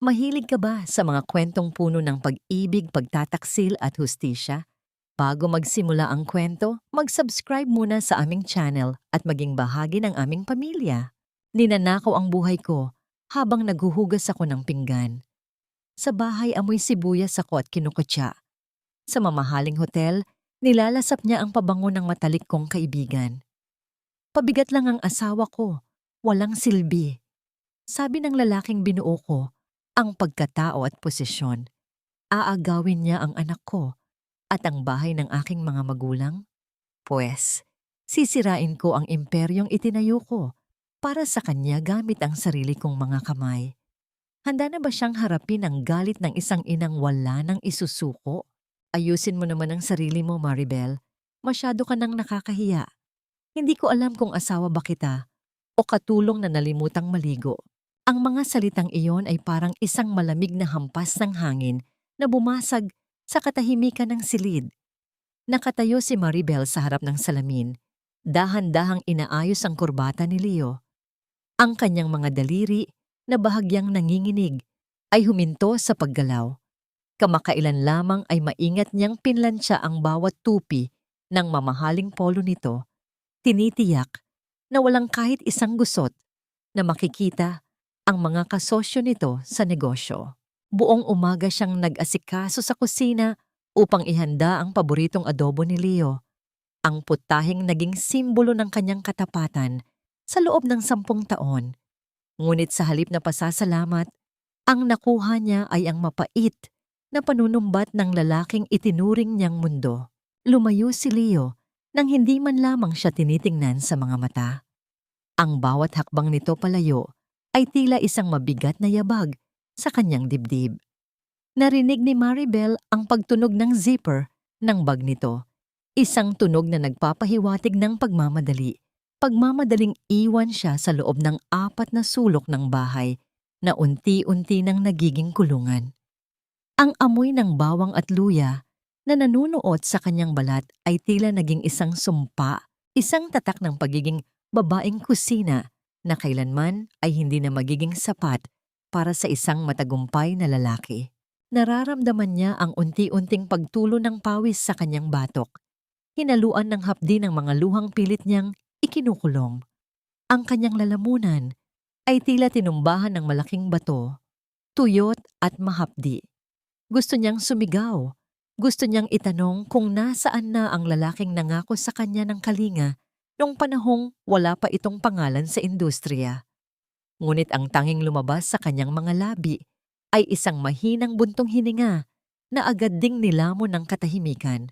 Mahilig ka ba sa mga kwentong puno ng pag-ibig, pagtataksil at hustisya? Bago magsimula ang kwento, mag-subscribe muna sa aming channel at maging bahagi ng aming pamilya. Ninanakaw ang buhay ko habang naghuhugas ako ng pinggan. Sa bahay amoy sibuyas ako at kinukutya. Sa mamahaling hotel, nilalasap niya ang pabango ng matalik kong kaibigan. Pabigat lang ang asawa ko, walang silbi. Sabi ng lalaking binuo ko, ang pagkatao at posisyon. Aagawin niya ang anak ko at ang bahay ng aking mga magulang? Pwes, sisirain ko ang imperyong itinayo ko para sa kanya gamit ang sarili kong mga kamay. Handa na ba siyang harapin ang galit ng isang inang wala nang isusuko? Ayusin mo naman ang sarili mo, Maribel. Masyado ka nang nakakahiya. Hindi ko alam kung asawa ba kita o katulong na nalimutang maligo. Ang mga salitang iyon ay parang isang malamig na hampas ng hangin na bumasag sa katahimikan ng silid. Nakatayo si Maribel sa harap ng salamin. Dahan-dahang inaayos ang kurbata ni Leo. Ang kanyang mga daliri na bahagyang nanginginig ay huminto sa paggalaw. Kamakailan lamang ay maingat niyang pinlansya ang bawat tupi ng mamahaling polo nito. Tinitiyak na walang kahit isang gusot na makikita ang mga kasosyo nito sa negosyo. Buong umaga siyang nag-asikaso sa kusina upang ihanda ang paboritong adobo ni Leo. Ang putahing naging simbolo ng kanyang katapatan sa loob ng 10 taon. Ngunit sa halip na pasasalamat, ang nakuha niya ay ang mapait na panunumbat ng lalaking itinuring niyang mundo. Lumayo si Leo nang hindi man lamang siya tinitingnan sa mga mata. Ang bawat hakbang nito palayo ay tila isang mabigat na yabag sa kanyang dibdib. Narinig ni Maribel ang pagtunog ng zipper ng bag nito. Isang tunog na nagpapahiwatig ng pagmamadali. Pagmamadaling iwan siya sa loob ng 4 na sulok ng bahay na unti-unti nang nagiging kulungan. Ang amoy ng bawang at luya na nanunuot sa kanyang balat ay tila naging isang sumpa, isang tatak ng pagiging babaeng kusina na kailanman ay hindi na magiging sapat para sa isang matagumpay na lalaki. Nararamdaman niya ang unti-unting pagtulo ng pawis sa kanyang batok. Hinaluan ng hapdi ng mga luhang pilit niyang ikinukulong. Ang kanyang lalamunan ay tila tinumbahan ng malaking bato, tuyot at mahapdi. Gusto niyang sumigaw. Gusto niyang itanong kung nasaan na ang lalaking nangako sa kanya ng kalinga noong panahong wala pa itong pangalan sa industriya. Ngunit ang tanging lumabas sa kanyang mga labi ay isang mahinang buntong hininga na agad ding nilamon ng katahimikan.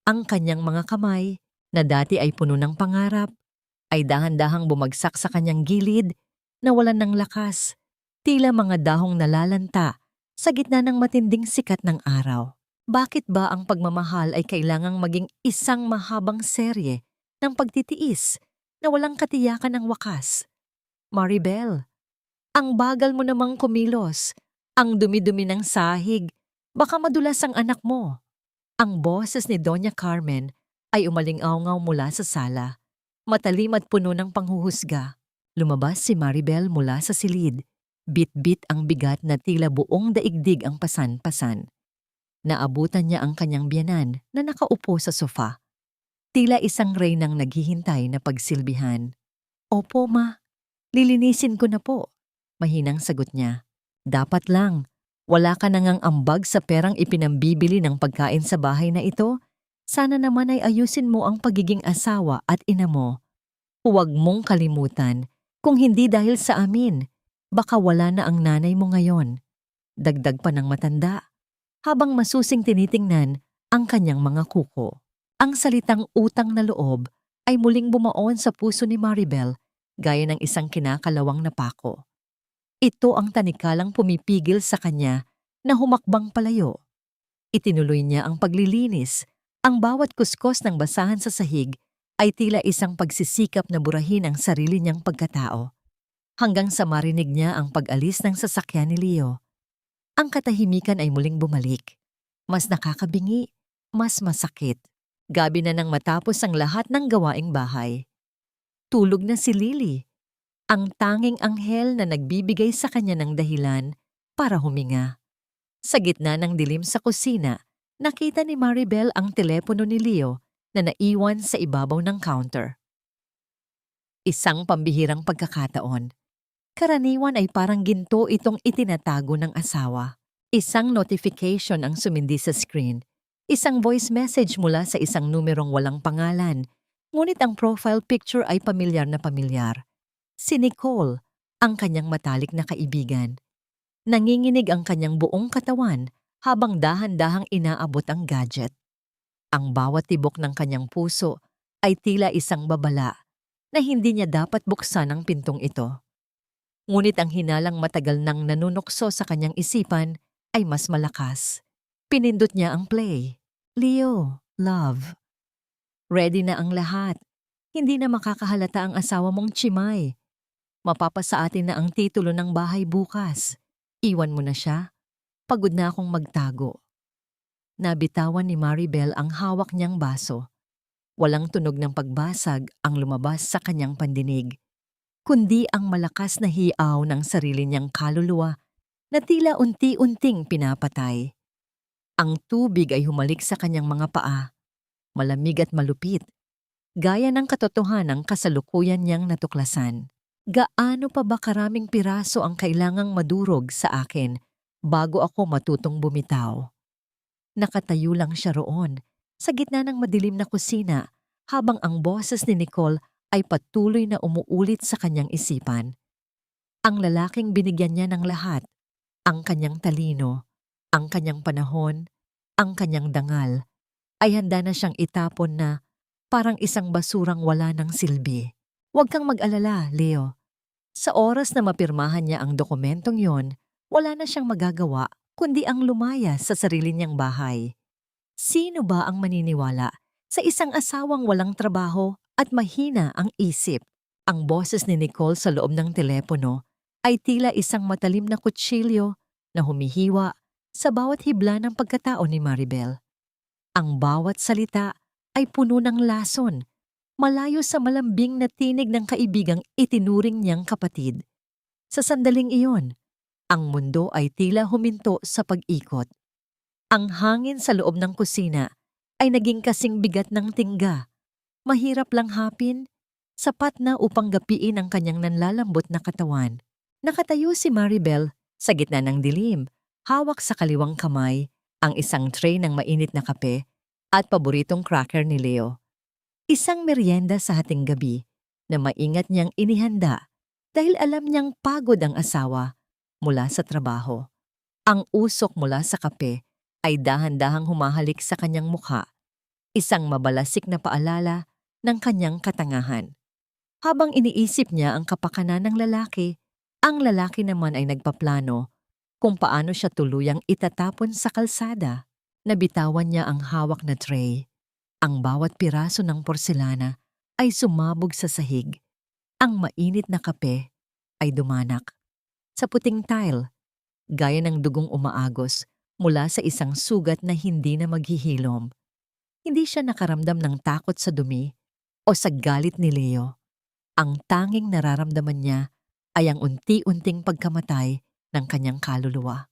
Ang kanyang mga kamay, na dati ay puno ng pangarap, ay dahan-dahang bumagsak sa kanyang gilid na walan ng lakas, tila mga dahong nalalanta sa gitna ng matinding sikat ng araw. Bakit ba ang pagmamahal ay kailangang maging isang mahabang serye ng pagtitiis na walang katiyakan ng wakas? Maribel, ang bagal mo namang kumilos, ang dumi-dumi ng sahig, baka madulas ang anak mo. Ang boses ni Doña Carmen ay umaling-awngaw mula sa sala. Matalim at puno ng panghuhusga. Lumabas si Maribel mula sa silid. Bit-bit ang bigat na tila buong daigdig ang pasan-pasan. Naabutan niya ang kanyang biyanan na nakaupo sa sofa. Tila isang reynang naghihintay na pagsilbihan. Opo, ma. Lilinisin ko na po. Mahinang sagot niya. Dapat lang. Wala ka nangang ambag sa perang ipinambibili ng pagkain sa bahay na ito. Sana naman ay ayusin mo ang pagiging asawa at ina mo. Huwag mong kalimutan, kung hindi dahil sa amin, baka wala na ang nanay mo ngayon. Dagdag pa ng matanda, habang masusing tinitingnan ang kanyang mga kuko. Ang salitang utang na loob ay muling bumaon sa puso ni Maribel gaya ng isang kinakalawang na pako. Ito ang tanikalang pumipigil sa kanya na humakbang palayo. Itinuloy niya ang paglilinis. Ang bawat kuskos ng basahan sa sahig ay tila isang pagsisikap na burahin ang sarili niyang pagkatao. Hanggang sa marinig niya ang pag-alis ng sasakyan ni Leo. Ang katahimikan ay muling bumalik. Mas nakakabingi, mas masakit. Gabi na nang matapos ang lahat ng gawaing bahay. Tulog na si Lily, ang tanging anghel na nagbibigay sa kanya ng dahilan para huminga. Sa gitna ng dilim sa kusina, nakita ni Maribel ang telepono ni Leo na naiwan sa ibabaw ng counter. Isang pambihirang pagkakataon. Karaniwan ay parang ginto itong itinatago ng asawa. Isang notification ang sumindi sa screen. Isang voice message mula sa isang numerong walang pangalan. Ngunit ang profile picture ay pamilyar na pamilyar. Si Nicole, ang kanyang matalik na kaibigan. Nanginginig ang kanyang buong katawan habang dahan-dahang inaabot ang gadget. Ang bawat tibok ng kanyang puso ay tila isang babala na hindi niya dapat buksan ang pintong ito. Ngunit ang hinalang matagal nang nanunukso sa kanyang isipan ay mas malakas. Pinindot niya ang play. Leo, love. Ready na ang lahat. Hindi na makakahalata ang asawa mong Chimay. Mapapasa atin na ang titulo ng bahay bukas. Iwan mo na siya. Pagod na akong magtago. Nabitawan ni Maribel ang hawak niyang baso. Walang tunog ng pagbasag ang lumabas sa kanyang pandinig, kundi ang malakas na hiaw ng sarili niyang kaluluwa na tila unti-unting pinapatay. Ang tubig ay humalik sa kanyang mga paa, malamig at malupit, gaya ng katotohanang kasalukuyan niyang natuklasan. Gaano pa ba karaming piraso ang kailangang madurog sa akin bago ako matutong bumitaw? Nakatayo lang siya roon, sa gitna ng madilim na kusina, habang ang boses ni Nicole ay patuloy na umuulit sa kanyang isipan. Ang lalaking binigyan niya ng lahat, ang kanyang talino, ang kanyang panahon, ang kanyang dangal, ay handa na siyang itapon na parang isang basurang wala ng silbi. Huwag kang mag-alala, Leo. Sa oras na mapirmahan niya ang dokumentong yon, wala na siyang magagawa kundi ang lumaya sa sarili niyang bahay. Sino ba ang maniniwala sa isang asawang walang trabaho at mahina ang isip? Ang boses ni Nicole sa loob ng telepono ay tila isang matalim na kutsilyo na humihiwa sa bawat hibla ng pagkatao ni Maribel. Ang bawat salita ay puno ng lason, malayo sa malambing na tinig ng kaibigang itinuring niyang kapatid. Sa sandaling iyon, ang mundo ay tila huminto sa pag-ikot. Ang hangin sa loob ng kusina ay naging kasing bigat ng tingga. Mahirap lang hapin, sapat na upang gapiin ang kanyang nanlalambot na katawan. Nakatayo si Maribel sa gitna ng dilim, hawak sa kaliwang kamay ang isang tray ng mainit na kape at paboritong cracker ni Leo. Isang merienda sa hating gabi na maingat niyang inihanda dahil alam niyang pagod ang asawa mula sa trabaho. Ang usok mula sa kape ay dahan-dahang humahalik sa kanyang mukha, isang mabalasik na paalala ng kanyang katangahan. Habang iniisip niya ang kapakanan ng lalaki, ang lalaki naman ay nagpaplano kung paano siya tuluyang itatapon sa kalsada. Nabitawan niya ang hawak na tray. Ang bawat piraso ng porselana ay sumabog sa sahig. Ang mainit na kape ay dumanak sa puting tile, gaya ng dugong umaagos mula sa isang sugat na hindi na maghihilom. Hindi siya nakaramdam ng takot sa dumi o sa galit ni Leo. Ang tanging nararamdaman niya ay ang unti-unting pagkamatay ng kanyang kaluluwa.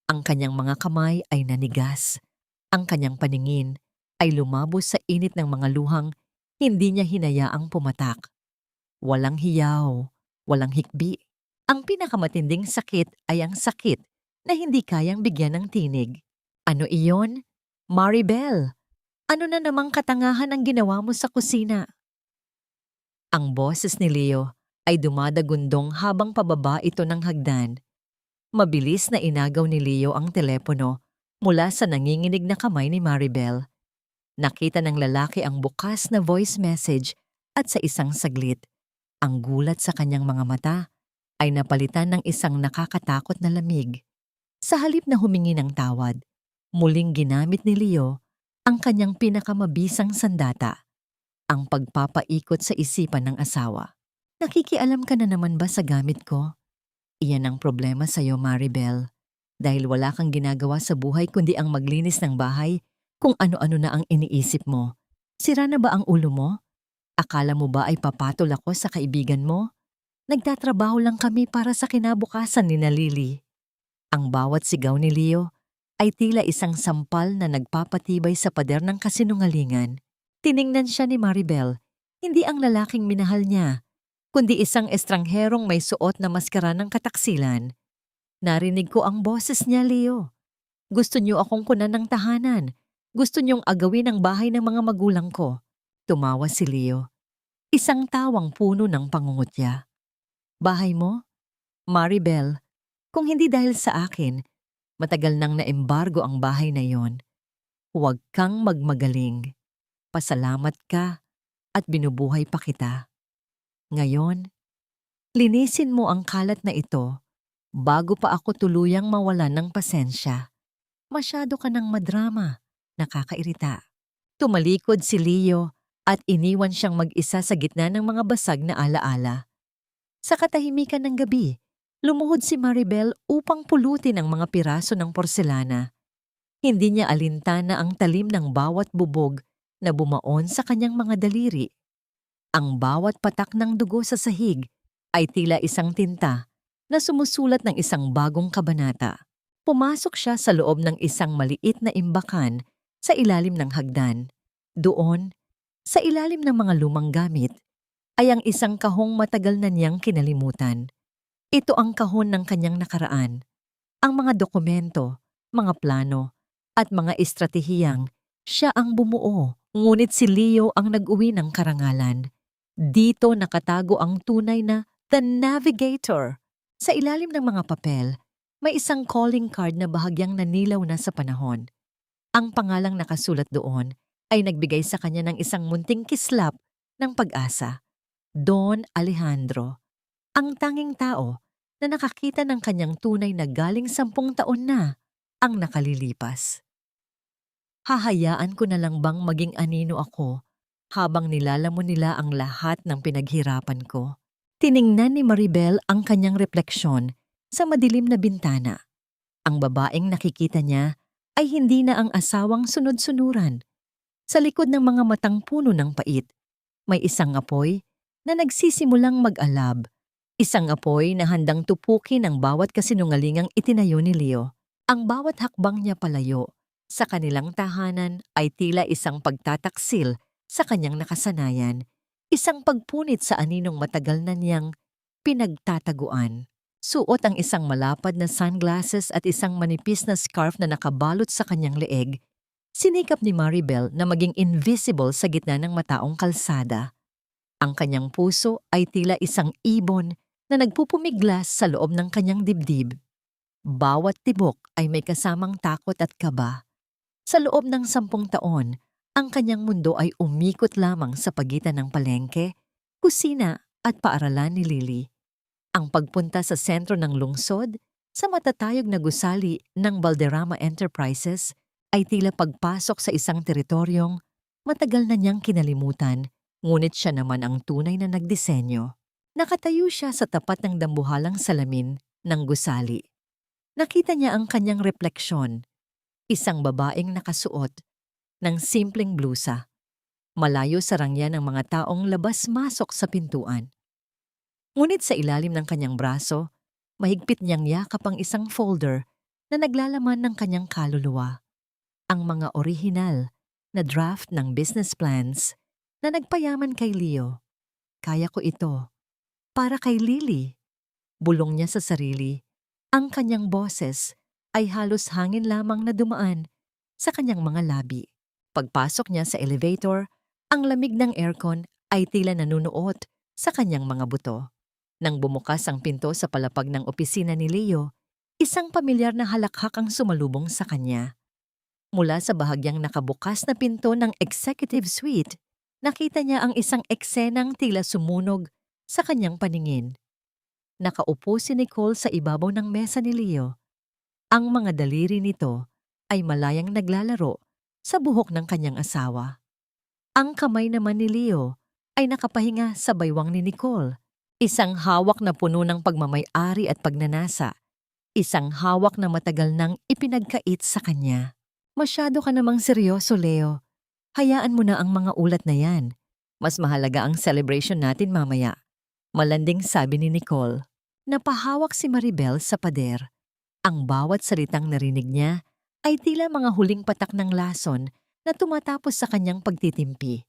Ang kanyang mga kamay ay nanigas. Ang kanyang paningin ay lumabos sa init ng mga luhang hindi niya hinayaang pumatak. Walang hiyaw, walang hikbi. Ang pinakamatinding sakit ay ang sakit na hindi kayang bigyan ng tinig. Ano iyon? Maribel, ano na namang katangahan ang ginawa mo sa kusina? Ang boses ni Leo ay dumadagundong habang pababa ito ng hagdan. Mabilis na inagaw ni Leo ang telepono mula sa nanginginig na kamay ni Maribel. Nakita ng lalaki ang bukas na voice message at sa isang saglit, ang gulat sa kanyang mga mata ay napalitan ng isang nakakatakot na lamig. Sa halip na humingi ng tawad, muling ginamit ni Leo ang kanyang pinakamabisang sandata, ang pagpapaikot sa isipan ng asawa. Nakikialam ka na naman ba sa gamit ko? Iyan ang problema sa iyo, Maribel. Dahil wala kang ginagawa sa buhay kundi ang maglinis ng bahay kung ano-ano na ang iniisip mo. Sira na ba ang ulo mo? Akala mo ba ay papatol ako sa kaibigan mo? Nagtatrabaho lang kami para sa kinabukasan ni Lily. Ang bawat sigaw ni Leo ay tila isang sampal na nagpapatibay sa pader ng kasinungalingan. Tiningnan siya ni Maribel, hindi ang lalaking minahal niya, kundi isang estrangherong may suot na maskara ng kataksilan. Narinig ko ang boses niya, Leo. Gusto niyo akong kunan ng tahanan. Gusto niyong agawin ang bahay ng mga magulang ko. Tumawa si Leo. Isang tawang puno ng pangungutya. Bahay mo? Maribel, kung hindi dahil sa akin, matagal nang naembargo ang bahay na yon. Huwag kang magmagaling. Pasalamat ka at binubuhay pa kita. Ngayon, linisin mo ang kalat na ito bago pa ako tuluyang mawalan ng pasensya. Masyado ka ng madrama, nakakairita. Tumalikod si Leo at iniwan siyang mag-isa sa gitna ng mga basag na alaala. Sa katahimikan ng gabi, lumuhod si Maribel upang pulutin ang mga piraso ng porselana. Hindi niya alintana ang talim ng bawat bubog na bumaon sa kanyang mga daliri. Ang bawat patak ng dugo sa sahig ay tila isang tinta na sumusulat ng isang bagong kabanata. Pumasok siya sa loob ng isang maliit na imbakan sa ilalim ng hagdan. Doon, sa ilalim ng mga lumang gamit, ay ang isang kahong matagal na niyang kinalimutan. Ito ang kahon ng kanyang nakaraan. Ang mga dokumento, mga plano, at mga estratehiyang siya ang bumuo, ngunit si Leo ang nag-uwi ng karangalan. Dito nakatago ang tunay na The Navigator. Sa ilalim ng mga papel, may isang calling card na bahagyang nanilaw na sa panahon. Ang pangalang nakasulat doon ay nagbigay sa kanya ng isang munting kislap ng pag-asa. Don Alejandro, ang tanging tao na nakakita ng kanyang tunay na galing 10 taon na ang nakalilipas. Hahayaan ko na lang bang maging anino ako habang nilalamon nila ang lahat ng pinaghirapan ko? Tiningnan ni Maribel ang kanyang refleksyon sa madilim na bintana. Ang babaeng nakikita niya ay hindi na ang asawang sunod-sunuran. Sa likod ng mga matang puno ng pait, may isang apoy na nagsisimulang mag-alab. Isang apoy na handang tupukin ang bawat kasinungalingang itinayo ni Leo. Ang bawat hakbang niya palayo sa kanilang tahanan ay tila isang pagtataksil sa kanyang nakasanayan, isang pagpunit sa aninong matagal na niyang pinagtataguan. Suot ang isang malapad na sunglasses at isang manipis na scarf na nakabalot sa kanyang leeg. Sinikap ni Maribel na maging invisible sa gitna ng mataong kalsada. Ang kanyang puso ay tila isang ibon na nagpupumiglas sa loob ng kanyang dibdib. Bawat tibok ay may kasamang takot at kaba. Sa loob ng 10 taon, ang kanyang mundo ay umikot lamang sa pagitan ng palengke, kusina at paaralan ni Lily. Ang pagpunta sa sentro ng lungsod, sa matatayog na gusali ng Valderrama Enterprises, ay tila pagpasok sa isang teritoryong matagal na niyang kinalimutan, ngunit siya naman ang tunay na nagdisenyo. Nakatayo siya sa tapat ng dambuhalang salamin ng gusali. Nakita niya ang kanyang refleksyon, isang babaeng nakasuot ng simpleng blusa, malayo sa rangya ng mga taong labas-masok sa pintuan. Ngunit sa ilalim ng kanyang braso, mahigpit niyang yakap ang isang folder na naglalaman ng kanyang kaluluwa. Ang mga orihinal na draft ng business plans na nagpayaman kay Leo. Kaya ko ito. Para kay Lily. Bulong niya sa sarili. Ang kanyang boses ay halos hangin lamang na dumaan sa kanyang mga labi. Pagpasok niya sa elevator, ang lamig ng aircon ay tila nanunuot sa kanyang mga buto. Nang bumukas ang pinto sa palapag ng opisina ni Leo, isang pamilyar na halakhak ang sumalubong sa kanya. Mula sa bahagyang nakabukas na pinto ng executive suite, nakita niya ang isang eksenang tila sumunog sa kanyang paningin. Nakaupo si Nicole sa ibabaw ng mesa ni Leo. Ang mga daliri nito ay malayang naglalaro sa buhok ng kanyang asawa. Ang kamay naman ni Leo ay nakapahinga sa baywang ni Nicole. Isang hawak na puno ng pagmamay-ari at pagnanasa. Isang hawak na matagal nang ipinagkait sa kanya. Masyado ka namang seryoso, Leo. Hayaan mo na ang mga ulat na yan. Mas mahalaga ang celebration natin mamaya. Malanding sabi ni Nicole. Napahawak si Maribel sa pader. Ang bawat salitang narinig niya ay tila mga huling patak ng lason na tumatapos sa kanyang pagtitimpi.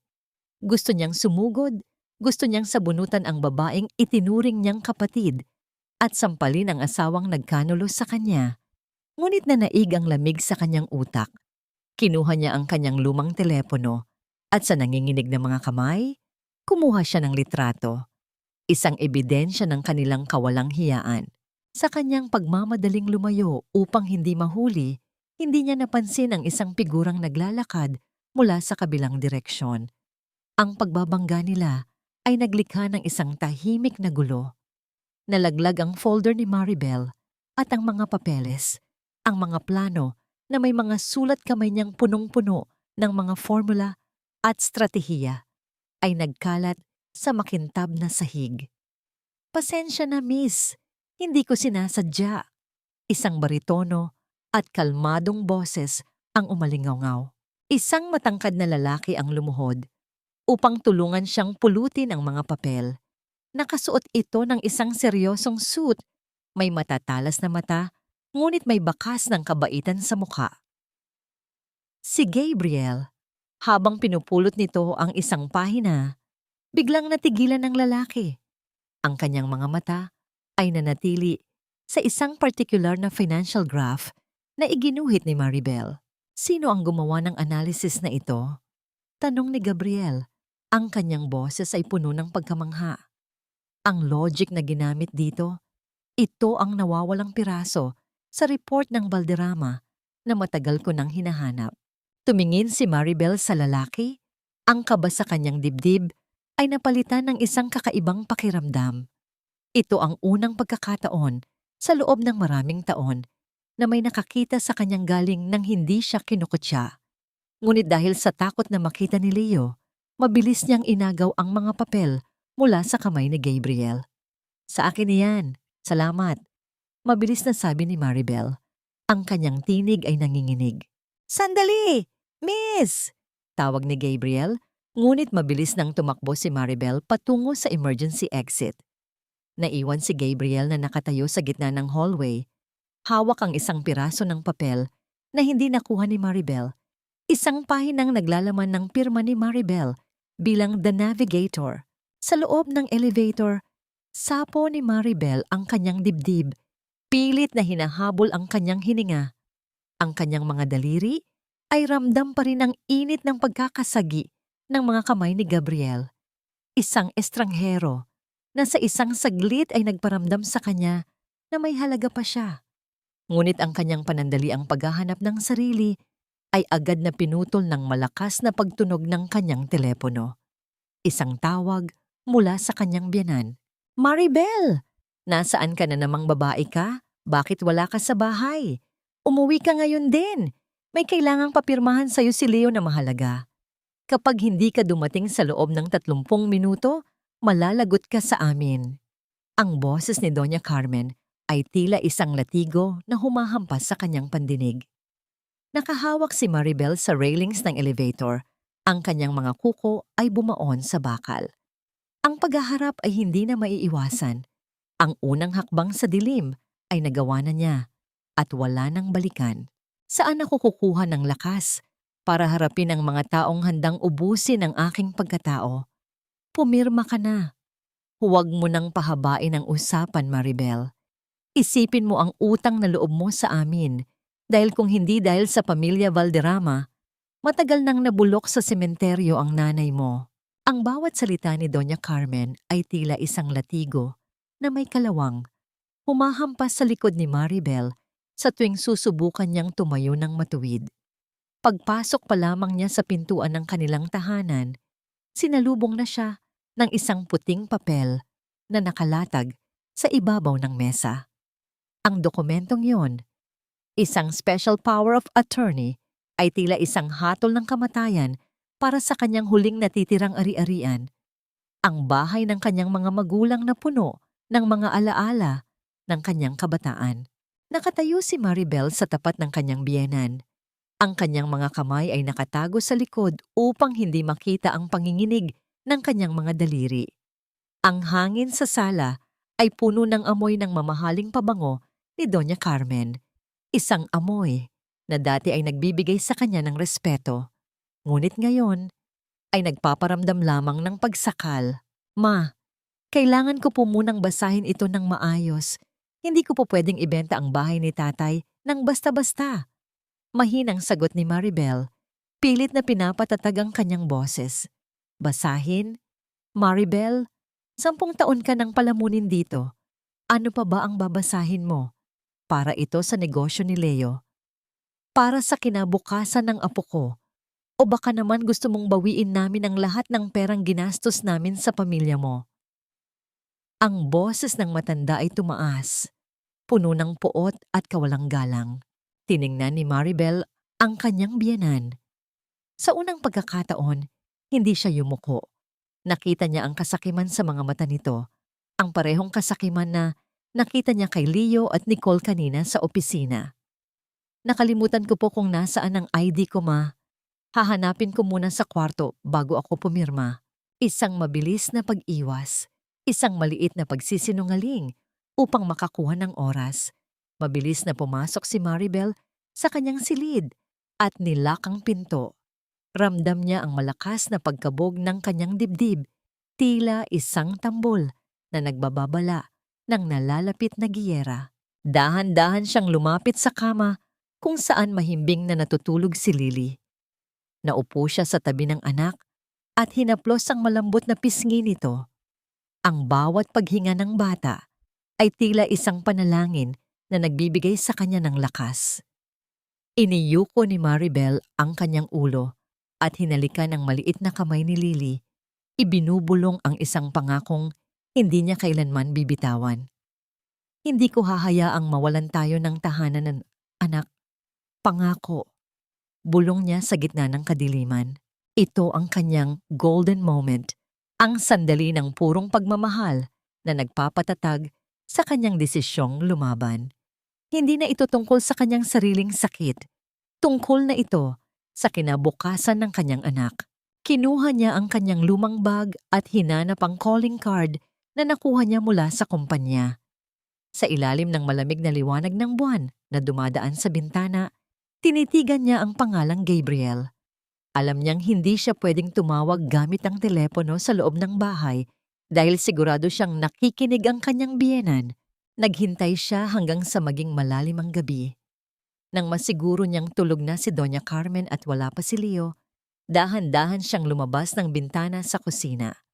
Gusto niyang sumugod, gusto niyang sabunutan ang babaeng itinuring niyang kapatid at sampalin ang asawang nagkanulos sa kanya. Ngunit nanaig ang lamig sa kanyang utak. Kinuha niya ang kanyang lumang telepono at sa nanginginig na mga kamay, kumuha siya ng litrato. Isang ebidensya ng kanilang kawalang hiyaan. Sa kanyang pagmamadaling lumayo upang hindi mahuli, hindi niya napansin ang isang figurang naglalakad mula sa kabilang direksyon. Ang pagbabangga nila ay naglikha ng isang tahimik na gulo. Nalaglag ang folder ni Maribel at ang mga papeles, ang mga plano na may mga sulat kamay niyang punong-puno ng mga formula at stratehiya ay nagkalat sa makintab na sahig. "Pasensya na, miss. Hindi ko sinasadya." Isang baritono at kalmadong boses ang umalingaw. Isang matangkad na lalaki ang lumuhod upang tulungan siyang pulutin ang mga papel. Nakasuot ito ng isang seryosong suit, may matatalas na mata, ngunit may bakas ng kabaitan sa mukha. Si Gabriel, habang pinupulot nito ang isang pahina, biglang natigilan ng lalaki. Ang kanyang mga mata ay nanatili sa isang partikular na financial graph na iginuhit ni Maribel. Sino ang gumawa ng analysis na ito? Tanong ni Gabriel. Ang kanyang boses ay puno ng pagkamangha. Ang logic na ginamit dito, ito ang nawawalang piraso sa report ng Valderrama na matagal ko nang hinahanap. Tumingin si Maribel sa lalaki. Ang kaba sa kanyang dibdib ay napalitan ng isang kakaibang pakiramdam. Ito ang unang pagkakataon sa loob ng maraming taon na may nakakita sa kanyang galing nang hindi siya kinukutya. Ngunit dahil sa takot na makita ni Leo, mabilis niyang inagaw ang mga papel mula sa kamay ni Gabriel. "Sa akin iyan. Salamat." Mabilis na sabi ni Maribel. Ang kanyang tinig ay nanginginig. "Sandali! Miss!" Tawag ni Gabriel, ngunit mabilis nang tumakbo si Maribel patungo sa emergency exit. Naiwan si Gabriel na nakatayo sa gitna ng hallway. Hawak ang isang piraso ng papel na hindi nakuha ni Maribel. Isang pahinang naglalaman ng pirma ni Maribel bilang The Navigator. Sa loob ng elevator, sapo ni Maribel ang kanyang dibdib. Pilit na hinahabol ang kanyang hininga. Ang kanyang mga daliri ay ramdam pa rin ang init ng pagkakasagi ng mga kamay ni Gabriel. Isang estranghero na sa isang saglit ay nagparamdam sa kanya na may halaga pa siya. Ngunit ang kanyang panandaliang paghahanap ng sarili ay agad na pinutol ng malakas na pagtunog ng kanyang telepono. Isang tawag mula sa kanyang biyenan. "Maribel! Nasaan ka na namang babae ka? Bakit wala ka sa bahay? Umuwi ka ngayon din. May kailangang papirmahan sa'yo si Leo na mahalaga. Kapag hindi ka dumating sa loob ng 30 minuto, malalagot ka sa amin." Ang boses ni Doña Carmen ay tila isang latigo na humahampas sa kanyang pandinig. Nakahawak si Maribel sa railings ng elevator. Ang kanyang mga kuko ay bumaon sa bakal. Ang paghaharap ay hindi na maiiwasan. Ang unang hakbang sa dilim ay nagawa na niya at wala nang balikan. Saan ako kukuha ng lakas para harapin ang mga taong handang ubusin ang aking pagkatao? Pumirma ka na. Huwag mo nang pahabain ang usapan, Maribel. Isipin mo ang utang na loob mo sa amin dahil kung hindi dahil sa pamilya Valderrama, matagal nang nabulok sa sementeryo ang nanay mo. Ang bawat salita ni Doña Carmen ay tila isang latigo na may kalawang. Humahampas sa likod ni Maribel sa tuwing susubukan niyang tumayo ng matuwid. Pagpasok pa lamang niya sa pintuan ng kanilang tahanan, sinalubong na siya ng isang puting papel na nakalatag sa ibabaw ng mesa. Ang dokumentong yon, isang special power of attorney, ay tila isang hatol ng kamatayan para sa kanyang huling natitirang ari-arian. Ang bahay ng kanyang mga magulang na puno ng mga alaala ng kanyang kabataan. Nakatayo si Maribel sa tapat ng kanyang biyenan. Ang kanyang mga kamay ay nakatago sa likod upang hindi makita ang panginginig ng kanyang mga daliri. Ang hangin sa sala ay puno ng amoy ng mamahaling pabango ni Doña Carmen. Isang amoy na dati ay nagbibigay sa kanya ng respeto, ngunit ngayon ay nagpaparamdam lamang ng pagsakal. Ma, kailangan ko po munang basahin ito ng maayos. Hindi ko po pwedeng ibenta ang bahay ni tatay ng basta-basta. Mahinang sagot ni Maribel, pilit na pinapatatag ang kanyang boses. Basahin? Maribel, 10 taon ka nang palamunin dito. Ano pa ba ang babasahin mo? Para ito sa negosyo ni Leo. Para sa kinabukasan ng apo ko. O baka naman gusto mong bawiin namin ang lahat ng perang ginastos namin sa pamilya mo. Ang boses ng matanda ay tumaas, puno ng puot at kawalang galang. Tiningnan ni Maribel ang kanyang biyenan. Sa unang pagkakataon, hindi siya yumuko. Nakita niya ang kasakiman sa mga mata nito, ang parehong kasakiman na nakita niya kay Leo at Nicole kanina sa opisina. Nakalimutan ko po kung nasaan ang ID ko, ma. Hahanapin ko muna sa kwarto bago ako pumirma. Isang mabilis na pag-iwas, isang maliit na pagsisinungaling upang makakuha ng oras. Mabilis na pumasok si Maribel sa kanyang silid at nilak ang pinto. Ramdam niya ang malakas na pagkabog ng kanyang dibdib, tila isang tambol na nagbababala ng nalalapit na giyera. Dahan-dahan siyang lumapit sa kama kung saan mahimbing na natutulog si Lily. Naupo siya sa tabi ng anak at hinaplos ang malambot na pisngi nito. Ang bawat paghinga ng bata ay tila isang panalangin na nagbibigay sa kanya ng lakas. Iniyuko ni Maribel ang kanyang ulo at hinalikan ng maliit na kamay ni Lily. Ibinubulong ang isang pangakong hindi niya kailanman bibitawan. Hindi ko hahayaang mawalan tayo ng tahanan ng anak. Pangako. Bulong niya sa gitna ng kadiliman. Ito ang kanyang golden moment, ang sandali ng purong pagmamahal na nagpapatatag sa kanyang desisyong lumaban. Hindi na ito tungkol sa kanyang sariling sakit. Tungkol na ito sa kinabukasan ng kanyang anak. Kinuha niya ang kanyang lumang bag at hinanap ang calling card na nakuha niya mula sa kumpanya. Sa ilalim ng malamig na liwanag ng buwan na dumadaan sa bintana, tinitigan niya ang pangalang Gabriel. Alam niyang hindi siya pwedeng tumawag gamit ang telepono sa loob ng bahay dahil sigurado siyang nakikinig ang kanyang biyenan. Naghintay siya hanggang sa maging malalim ang gabi. Nang masiguro niyang tulog na si Doña Carmen at wala pa si Leo, dahan-dahan siyang lumabas ng bintana sa kusina.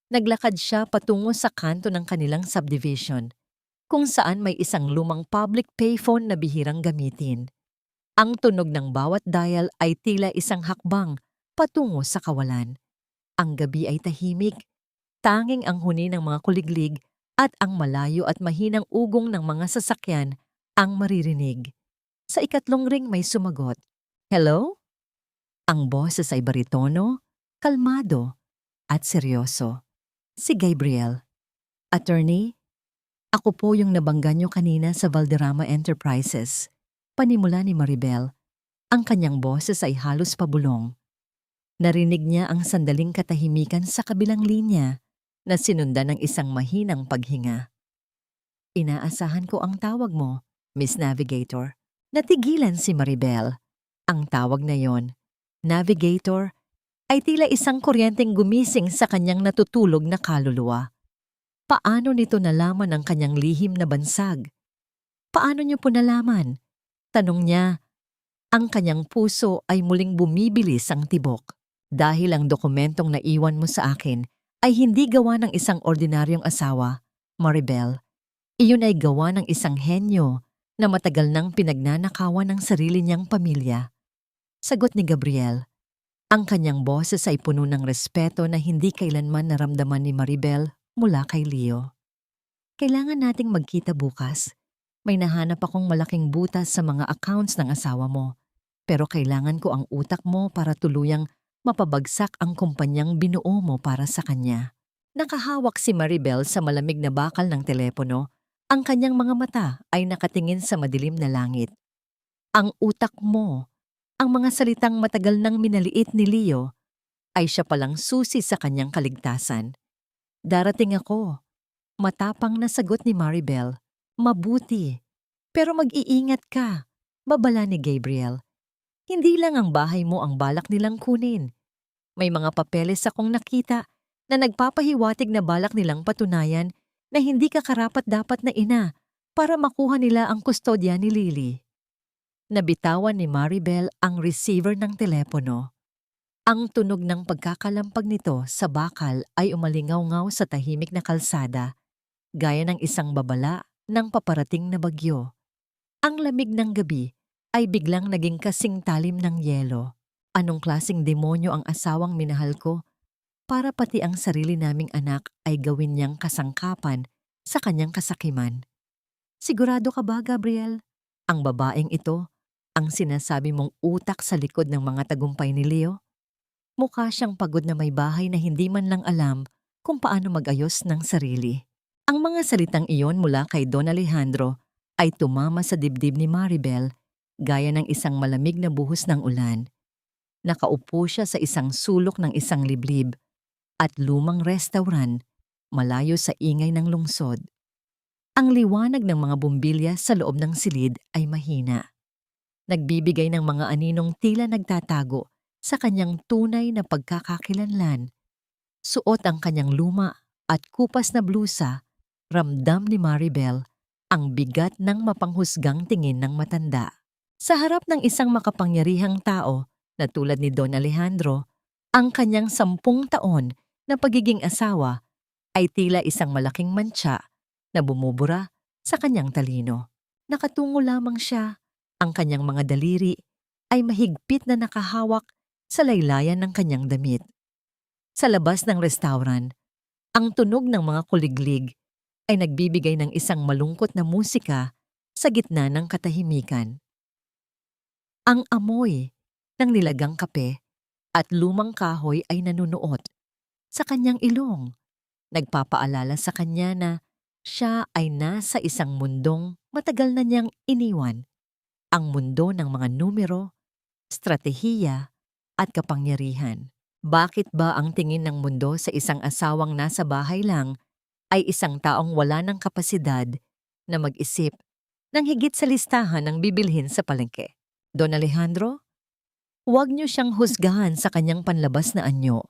Naglakad siya patungo sa kanto ng kanilang subdivision, kung saan may isang lumang public payphone na bihirang gamitin. Ang tunog ng bawat dial ay tila isang hakbang patungo sa kawalan. Ang gabi ay tahimik, tanging ang huni ng mga kuliglig at ang malayo at mahinang ugong ng mga sasakyan ang maririnig. Sa ikatlong ring may sumagot. Hello? Ang boses ay baritono, kalmado, at seryoso. Si Gabriel. Attorney, ako po yung nabangga niyo kanina sa Valderrama Enterprises. Panimula ni Maribel. Ang kanyang boses ay halos pabulong. Narinig niya ang sandaling katahimikan sa kabilang linya na sinundan ng isang mahinang paghinga. Inaasahan ko ang tawag mo, Miss Navigator. Natigilan si Maribel. Ang tawag na yon, Navigator, ay tila isang kuryenteng gumising sa kanyang natutulog na kaluluwa. Paano nito nalaman ang kanyang lihim na bansag? Paano niyo po nalaman? Tanong niya. Ang kanyang puso ay muling bumibilis ang tibok. Dahil ang dokumentong naiwan mo sa akin ay hindi gawa ng isang ordinaryong asawa, Maribel. Iyon ay gawa ng isang henyo na matagal nang pinagnanakawan ng sarili niyang pamilya. Sagot ni Gabriel. Ang kanyang boses ay puno ng respeto na hindi kailanman naramdaman ni Maribel mula kay Leo. Kailangan nating magkita bukas. May nahanap akong malaking butas sa mga accounts ng asawa mo. Pero kailangan ko ang utak mo para tuluyang mapabagsak ang kumpanyang binuo mo para sa kanya. Nakahawak si Maribel sa malamig na bakal ng telepono. Ang kanyang mga mata ay nakatingin sa madilim na langit. Ang utak mo, ang mga salitang matagal nang minaliit ni Leo, ay siya palang susi sa kanyang kaligtasan. Darating ako. Matapang na sagot ni Maribel. Mabuti. Pero mag-iingat ka. Babala ni Gabriel. Hindi lang ang bahay mo ang balak nilang kunin. May mga papeles akong nakita na nagpapahiwatig na balak nilang patunayan na hindi ka karapat-dapat na ina para makuha nila ang kustodya ni Lily. Nabitawan ni Maribel ang receiver ng telepono. Ang tunog ng pagkakalampag nito sa bakal ay umalingaw-ngaw sa tahimik na kalsada, gaya ng isang babala ng paparating na bagyo. Ang lamig ng gabi ay biglang naging kasing talim ng yelo. Anong klaseng demonyo ang asawang minahal ko para pati ang sarili naming anak ay gawin niyang kasangkapan sa kanyang kasakiman? Sigurado ka ba, Gabriel? Ang babaeng ito, ang sinasabi mong utak sa likod ng mga tagumpay ni Leo? Mukha siyang pagod na may bahay na hindi man lang alam kung paano mag-ayos ng sarili. Ang mga salitang iyon mula kay Don Alejandro ay tumama sa dibdib ni Maribel gaya ng isang malamig na buhos ng ulan. Nakaupo siya sa isang sulok ng isang liblib at lumang restaurant malayo sa ingay ng lungsod. Ang liwanag ng mga bumbilya sa loob ng silid ay mahina. Nagbibigay ng mga aninong tila nagtatago sa kanyang tunay na pagkakakilanlan. Suot ang kanyang luma at kupas na blusa, ramdam ni Maribel ang bigat ng mapanghusgang tingin ng matanda. Sa harap ng isang makapangyarihang tao na tulad ni Don Alejandro, ang kanyang 10 taon na pagiging asawa ay tila isang malaking mantsa na bumubura sa kanyang talino. Nakatungo lamang siya, ang kanyang mga daliri ay mahigpit na nakahawak sa laylayan ng kanyang damit. Sa labas ng restaurant, ang tunog ng mga kuliglig ay nagbibigay ng isang malungkot na musika sa gitna ng katahimikan. Ang amoy ng nilagang kape at lumang kahoy ay nanunuot sa kanyang ilong, nagpapaalala sa kanya na siya ay nasa isang mundong matagal na niyang iniwan, ang mundo ng mga numero, stratehiya at kapangyarihan. Bakit ba ang tingin ng mundo sa isang asawang nasa bahay lang ay isang taong wala ng kapasidad na mag-isip ng higit sa listahan ng bibilhin sa palengke? Don Alejandro, huwag niyo siyang husgahan sa kanyang panlabas na anyo.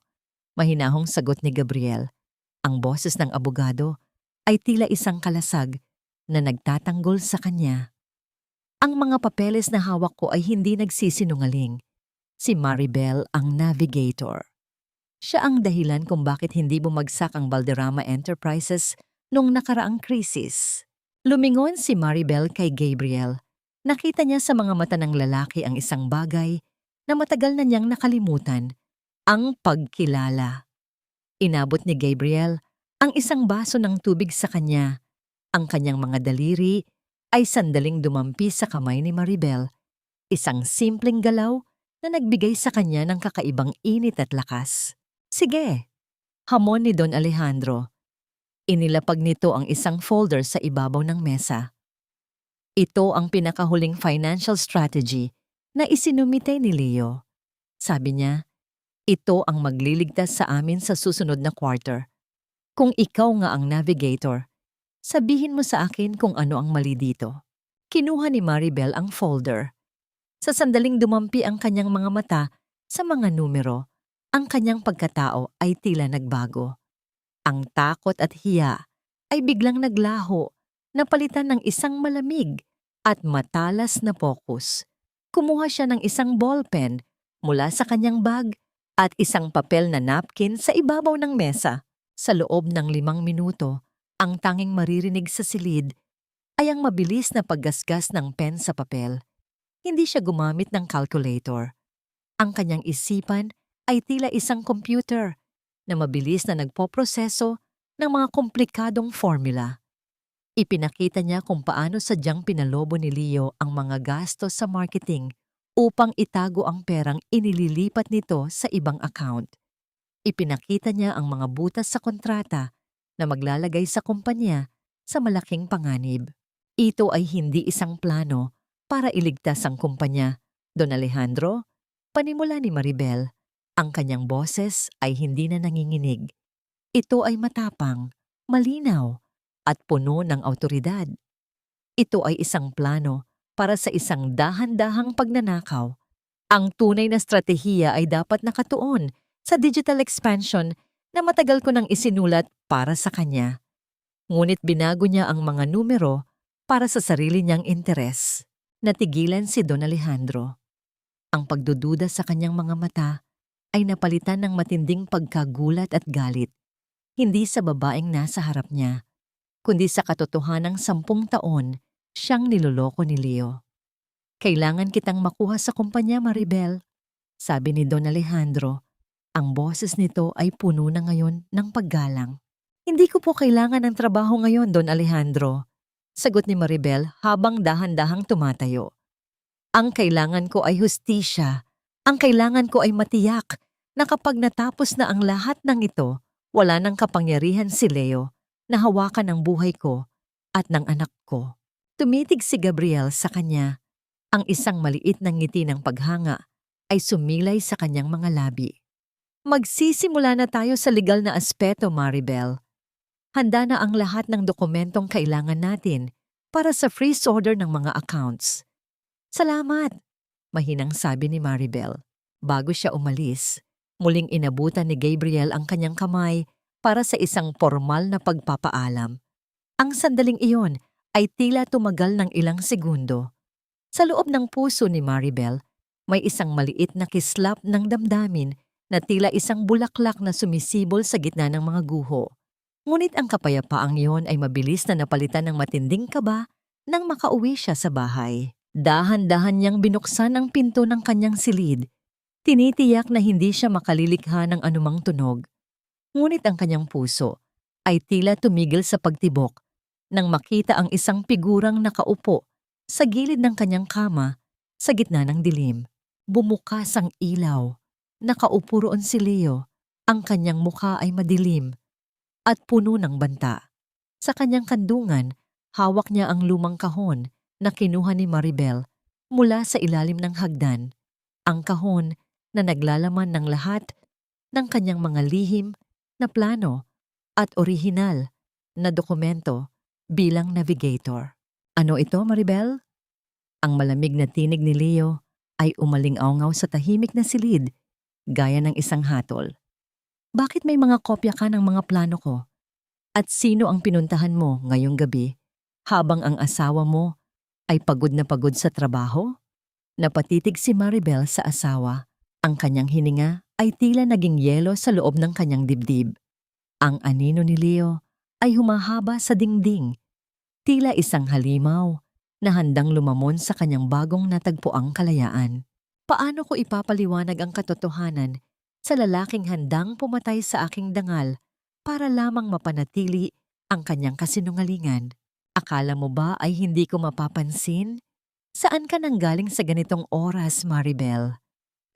Mahinahong sagot ni Gabriel. Ang boses ng abogado ay tila isang kalasag na nagtatanggol sa kanya. Ang mga papeles na hawak ko ay hindi nagsisinungaling. Si Maribel ang navigator. Siya ang dahilan kung bakit hindi bumagsak ang Valderrama Enterprises nung nakaraang krisis. Lumingon si Maribel kay Gabriel. Nakita niya sa mga mata ng lalaki ang isang bagay na matagal na niyang nakalimutan, ang pagkilala. Inabot ni Gabriel ang isang baso ng tubig sa kanya. Ang kanyang mga daliri ay sandaling dumampi sa kamay ni Maribel, isang simpleng galaw na nagbigay sa kanya ng kakaibang init at lakas. Sige, hamon ni Don Alejandro. Inilapag nito ang isang folder sa ibabaw ng mesa. Ito ang pinakahuling financial strategy na isinumite ni Leo. Sabi niya, ito ang magliligtas sa amin sa susunod na quarter. Kung ikaw nga ang navigator, sabihin mo sa akin kung ano ang mali dito. Kinuha ni Maribel ang folder. Sa sandaling dumampi ang kanyang mga mata sa mga numero, ang kanyang pagkatao ay tila nagbago. Ang takot at hiya ay biglang naglaho, napalitan ng isang malamig at matalas na focus. Kumuha siya ng isang ballpen mula sa kanyang bag at isang papel na napkin sa ibabaw ng mesa. Sa loob ng 5 minuto, ang tanging maririnig sa silid ay ang mabilis na paggasgas ng pen sa papel. Hindi siya gumamit ng calculator. Ang kanyang isipan ay tila isang computer na mabilis na nagpoproseso ng mga komplikadong formula. Ipinakita niya kung paano sadyang pinalobo ni Leo ang mga gastos sa marketing upang itago ang perang inililipat nito sa ibang account. Ipinakita niya ang mga butas sa kontrata na maglalagay sa kumpanya sa malaking panganib. Ito ay hindi isang plano para iligtas ang kumpanya. Don Alejandro, panimula ni Maribel, ang kanyang boses ay hindi na nanginginig. Ito ay matapang, malinaw, at puno ng awtoridad. Ito ay isang plano para sa isang dahan-dahang pagnanakaw. Ang tunay na stratehiya ay dapat nakatuon sa digital expansion na matagal ko nang isinulat para sa kanya. Ngunit binago niya ang mga numero para sa sarili niyang interes. Natigilan si Don Alejandro. Ang pagdududa sa kanyang mga mata ay napalitan ng matinding pagkagulat at galit. Hindi sa babaeng nasa harap niya, kundi sa katotohanang 10 taon siyang niloloko ni Leo. Kailangan kitang makuha sa kumpanya, Maribel, sabi ni Don Alejandro. Ang boses nito ay puno na ngayon ng paggalang. Hindi ko po kailangan ng trabaho ngayon, Don Alejandro, sagot ni Maribel habang dahan-dahang tumatayo. Ang kailangan ko ay hustisya. Ang kailangan ko ay matiyak na kapag natapos na ang lahat ng ito, wala nang kapangyarihan si Leo na hawakan ang buhay ko at ng anak ko. Tumitig si Gabriel sa kanya. Ang isang maliit na ngiti ng paghanga ay sumilay sa kanyang mga labi. Magsisimula na tayo sa legal na aspeto, Maribel. Handa na ang lahat ng dokumentong kailangan natin para sa freeze order ng mga accounts. Salamat, mahinang sabi ni Maribel. Bago siya umalis, muling inabutan ni Gabriel ang kanyang kamay para sa isang formal na pagpapaalam. Ang sandaling iyon ay tila tumagal ng ilang segundo. Sa loob ng puso ni Maribel, may isang maliit na kislap ng damdamin na tila isang bulaklak na sumisibol sa gitna ng mga guho. Ngunit ang kapayapaang iyon ay mabilis na napalitan ng matinding kaba nang makauwi siya sa bahay. Dahan-dahan niyang binuksan ang pinto ng kanyang silid. Tinitiyak na hindi siya makalilikha ng anumang tunog. Ngunit ang kanyang puso ay tila tumigil sa pagtibok nang makita ang isang figurang nakaupo sa gilid ng kanyang kama sa gitna ng dilim. Bumukas ang ilaw. Nakaupo roon si Leo. Ang kanyang mukha ay madilim at puno ng banta. Sa kanyang kandungan, hawak niya ang lumang kahon na kinuha ni Maribel mula sa ilalim ng hagdan. Ang kahon na naglalaman ng lahat ng kanyang mga lihim na plano at orihinal na dokumento bilang navigator. Ano ito, Maribel? Ang malamig na tinig ni Leo ay umaling-aungaw sa tahimik na silid, gaya ng isang hatol. Bakit may mga kopya ka ng mga plano ko? At sino ang pinuntahan mo ngayong gabi habang ang asawa mo ay pagod na pagod sa trabaho? Napatitig si Maribel sa asawa. Ang kanyang hininga ay tila naging yelo sa loob ng kanyang dibdib. Ang anino ni Leo ay humahaba sa dingding, tila isang halimaw na handang lumamon sa kanyang bagong natagpuang kalayaan. Paano ko ipapaliwanag ang katotohanan sa lalaking handang pumatay sa aking dangal para lamang mapanatili ang kanyang kasinungalingan? Akala mo ba ay hindi ko mapapansin? Saan ka nanggaling sa ganitong oras, Maribel?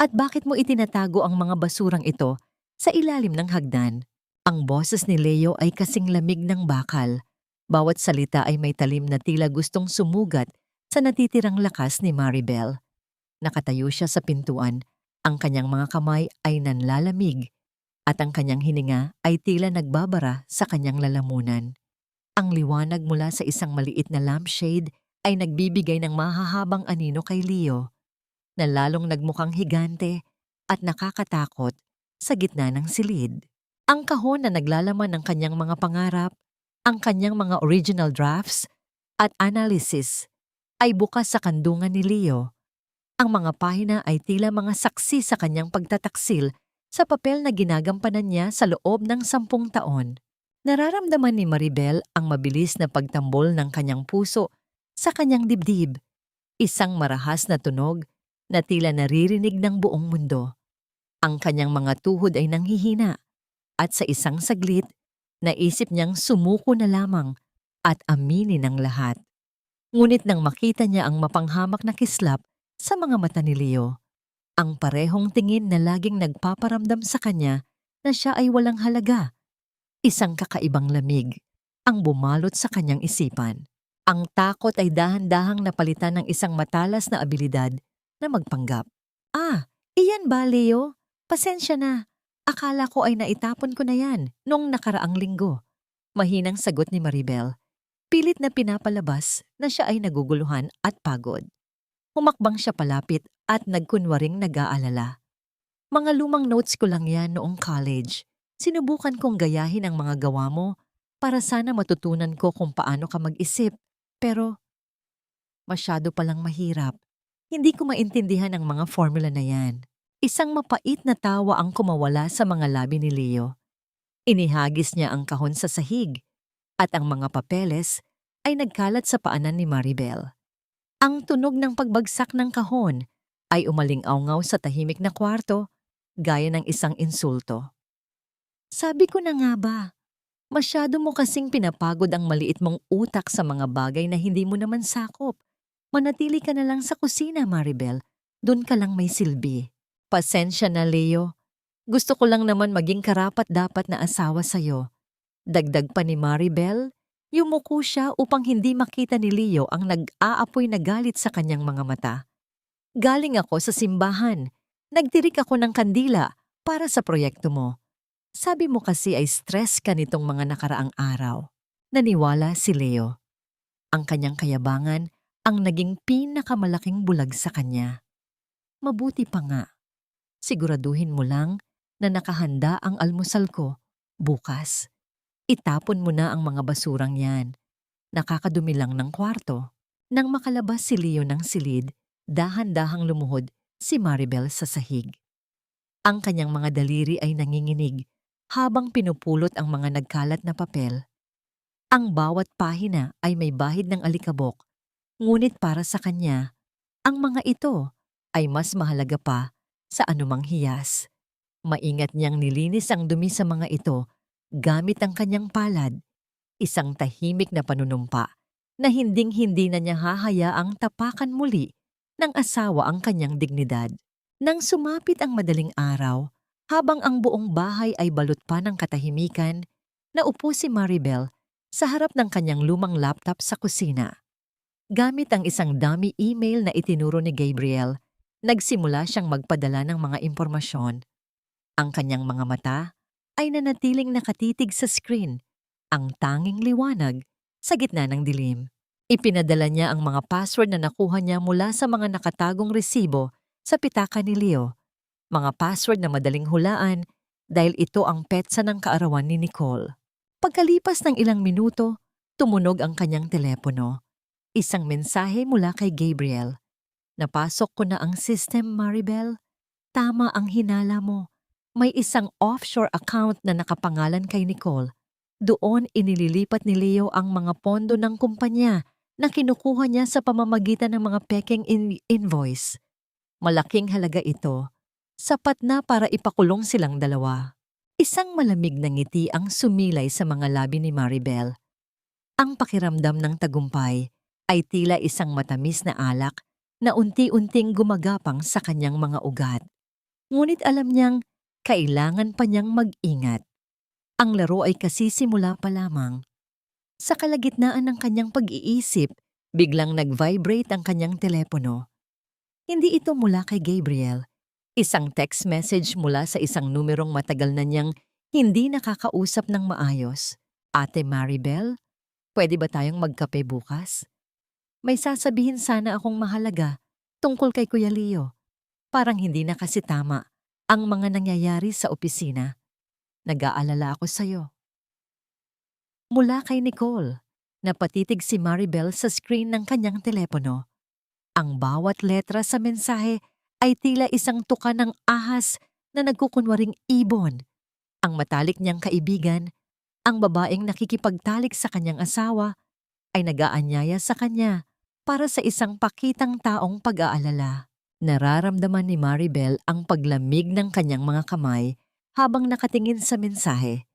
At bakit mo itinatago ang mga basurang ito sa ilalim ng hagdan? Ang boses ni Leo ay kasing lamig ng bakal. Bawat salita ay may talim na tila gustong sumugat sa natitirang lakas ni Maribel. Nakatayo siya sa pintuan. Ang kanyang mga kamay ay nanlalamig at ang kanyang hininga ay tila nagbabara sa kanyang lalamunan. Ang liwanag mula sa isang maliit na lampshade ay nagbibigay ng mahahabang anino kay Leo na lalong nagmukhang higante at nakakatakot sa gitna ng silid. Ang kahon na naglalaman ng kanyang mga pangarap, ang kanyang mga original drafts at analysis ay bukas sa kandungan ni Leo. Ang mga pahina ay tila mga saksi sa kanyang pagtataksil sa papel na ginagampanan niya sa loob ng 10 taon. Nararamdaman ni Maribel ang mabilis na pagtambol ng kanyang puso sa kanyang dibdib. Isang marahas na tunog na tila naririnig ng buong mundo. Ang kanyang mga tuhod ay nanghihina at sa isang saglit, naisip niyang sumuko na lamang at aminin ang lahat. Ngunit nang makita niya ang mapanghamak na kislap sa mga mata ni Leo, ang parehong tingin na laging nagpaparamdam sa kanya na siya ay walang halaga. Isang kakaibang lamig ang bumalot sa kanyang isipan. Ang takot ay dahan-dahang napalitan ng isang matalas na abilidad na magpanggap. Iyan ba, Leo? Pasensya na. Akala ko ay naitapon ko na yan noong nakaraang linggo. Mahinang sagot ni Maribel. Pilit na pinapalabas na siya ay naguguluhan at pagod. Humakbang siya palapit at nagkunwaring nag-aalala. Mga lumang notes ko lang yan noong college. Sinubukan kong gayahin ang mga gawa mo para sana matutunan ko kung paano ka mag-isip. Pero masyado palang mahirap. Hindi ko maintindihan ang mga formula na yan. Isang mapait na tawa ang kumawala sa mga labi ni Leo. Inihagis niya ang kahon sa sahig at ang mga papeles ay nagkalat sa paanan ni Maribel. Ang tunog ng pagbagsak ng kahon ay umaling-awngaw sa tahimik na kwarto gaya ng isang insulto. Sabi ko na nga ba, masyado mo kasing pinapagod ang maliit mong utak sa mga bagay na hindi mo naman sakop. Manatili ka na lang sa kusina, Maribel. Doon ka lang may silbi. Pasensya na, Leo. Gusto ko lang naman maging karapat-dapat na asawa sa'yo. Dagdag pa ni Maribel, yumuko siya upang hindi makita ni Leo ang nag-aapoy na galit sa kanyang mga mata. Galing ako sa simbahan. Nagtirik ako ng kandila para sa proyekto mo. Sabi mo kasi ay stress ka nitong mga nakaraang araw. Naniwala si Leo. Ang kanyang kayabangan ang naging pinakamalaking bulag sa kanya. Mabuti pa nga. Siguraduhin mo lang na nakahanda ang almusal ko bukas. Itapon mo na ang mga basurang yan. Nakakadumi lang ng kwarto. Nang makalabas si Leo ng silid, dahan-dahang lumuhod si Maribel sa sahig. Ang kanyang mga daliri ay nanginginig habang pinupulot ang mga nagkalat na papel. Ang bawat pahina ay may bahid ng alikabok, ngunit para sa kanya, ang mga ito ay mas mahalaga pa sa anumang hiyas. Maingat niyang nilinis ang dumi sa mga ito gamit ang kanyang palad, isang tahimik na panunumpa na hinding-hindi na niya hahayaang tapakan muli ng asawa ang kanyang dignidad. Nang sumapit ang madaling araw, habang ang buong bahay ay balot pa ng katahimikan, naupo si Maribel sa harap ng kanyang lumang laptop sa kusina. Gamit ang isang dummy email na itinuro ni Gabriel, nagsimula siyang magpadala ng mga impormasyon. Ang kanyang mga mata ay nanatiling nakatitig sa screen, ang tanging liwanag sa gitna ng dilim. Ipinadala niya ang mga password na nakuha niya mula sa mga nakatagong resibo sa pitaka ni Leo. Mga password na madaling hulaan dahil ito ang petsa ng kaarawan ni Nicole. Pagkalipas ng ilang minuto, tumunog ang kanyang telepono. Isang mensahe mula kay Gabriel. Napasok ko na ang system, Maribel. Tama ang hinala mo. May isang offshore account na nakapangalan kay Nicole. Doon inililipat ni Leo ang mga pondo ng kumpanya na kinukuha niya sa pamamagitan ng mga pekeng invoice. Malaking halaga ito. Sapat na para ipakulong silang dalawa. Isang malamig na ngiti ang sumilay sa mga labi ni Maribel. Ang pakiramdam ng tagumpay ay tila isang matamis na alak na unti-unting gumagapang sa kanyang mga ugat. Ngunit alam niyang kailangan pa niyang mag-ingat. Ang laro ay kasisimula pa lamang. Sa kalagitnaan ng kanyang pag-iisip, biglang nag-vibrate ang kanyang telepono. Hindi ito mula kay Gabriel. Isang text message mula sa isang numerong matagal na niyang hindi nakakausap ng maayos. Ate Maribel, pwede ba tayong magkape bukas? May sasabihin sana akong mahalaga tungkol kay Kuya Leo. Parang hindi na kasi tama ang mga nangyayari sa opisina. Nag-aalala ako sa'yo. Mula kay Nicole, napatitig si Maribel sa screen ng kanyang telepono. Ang bawat letra sa mensahe ay tila isang tuka ng ahas na nagkukunwaring ibon. Ang matalik niyang kaibigan, ang babaeng nakikipagtalik sa kanyang asawa, ay nag-aanyaya sa kanya para sa isang pakitang taong pag-aalala. Nararamdaman ni Maribel ang paglamig ng kanyang mga kamay habang nakatingin sa mensahe.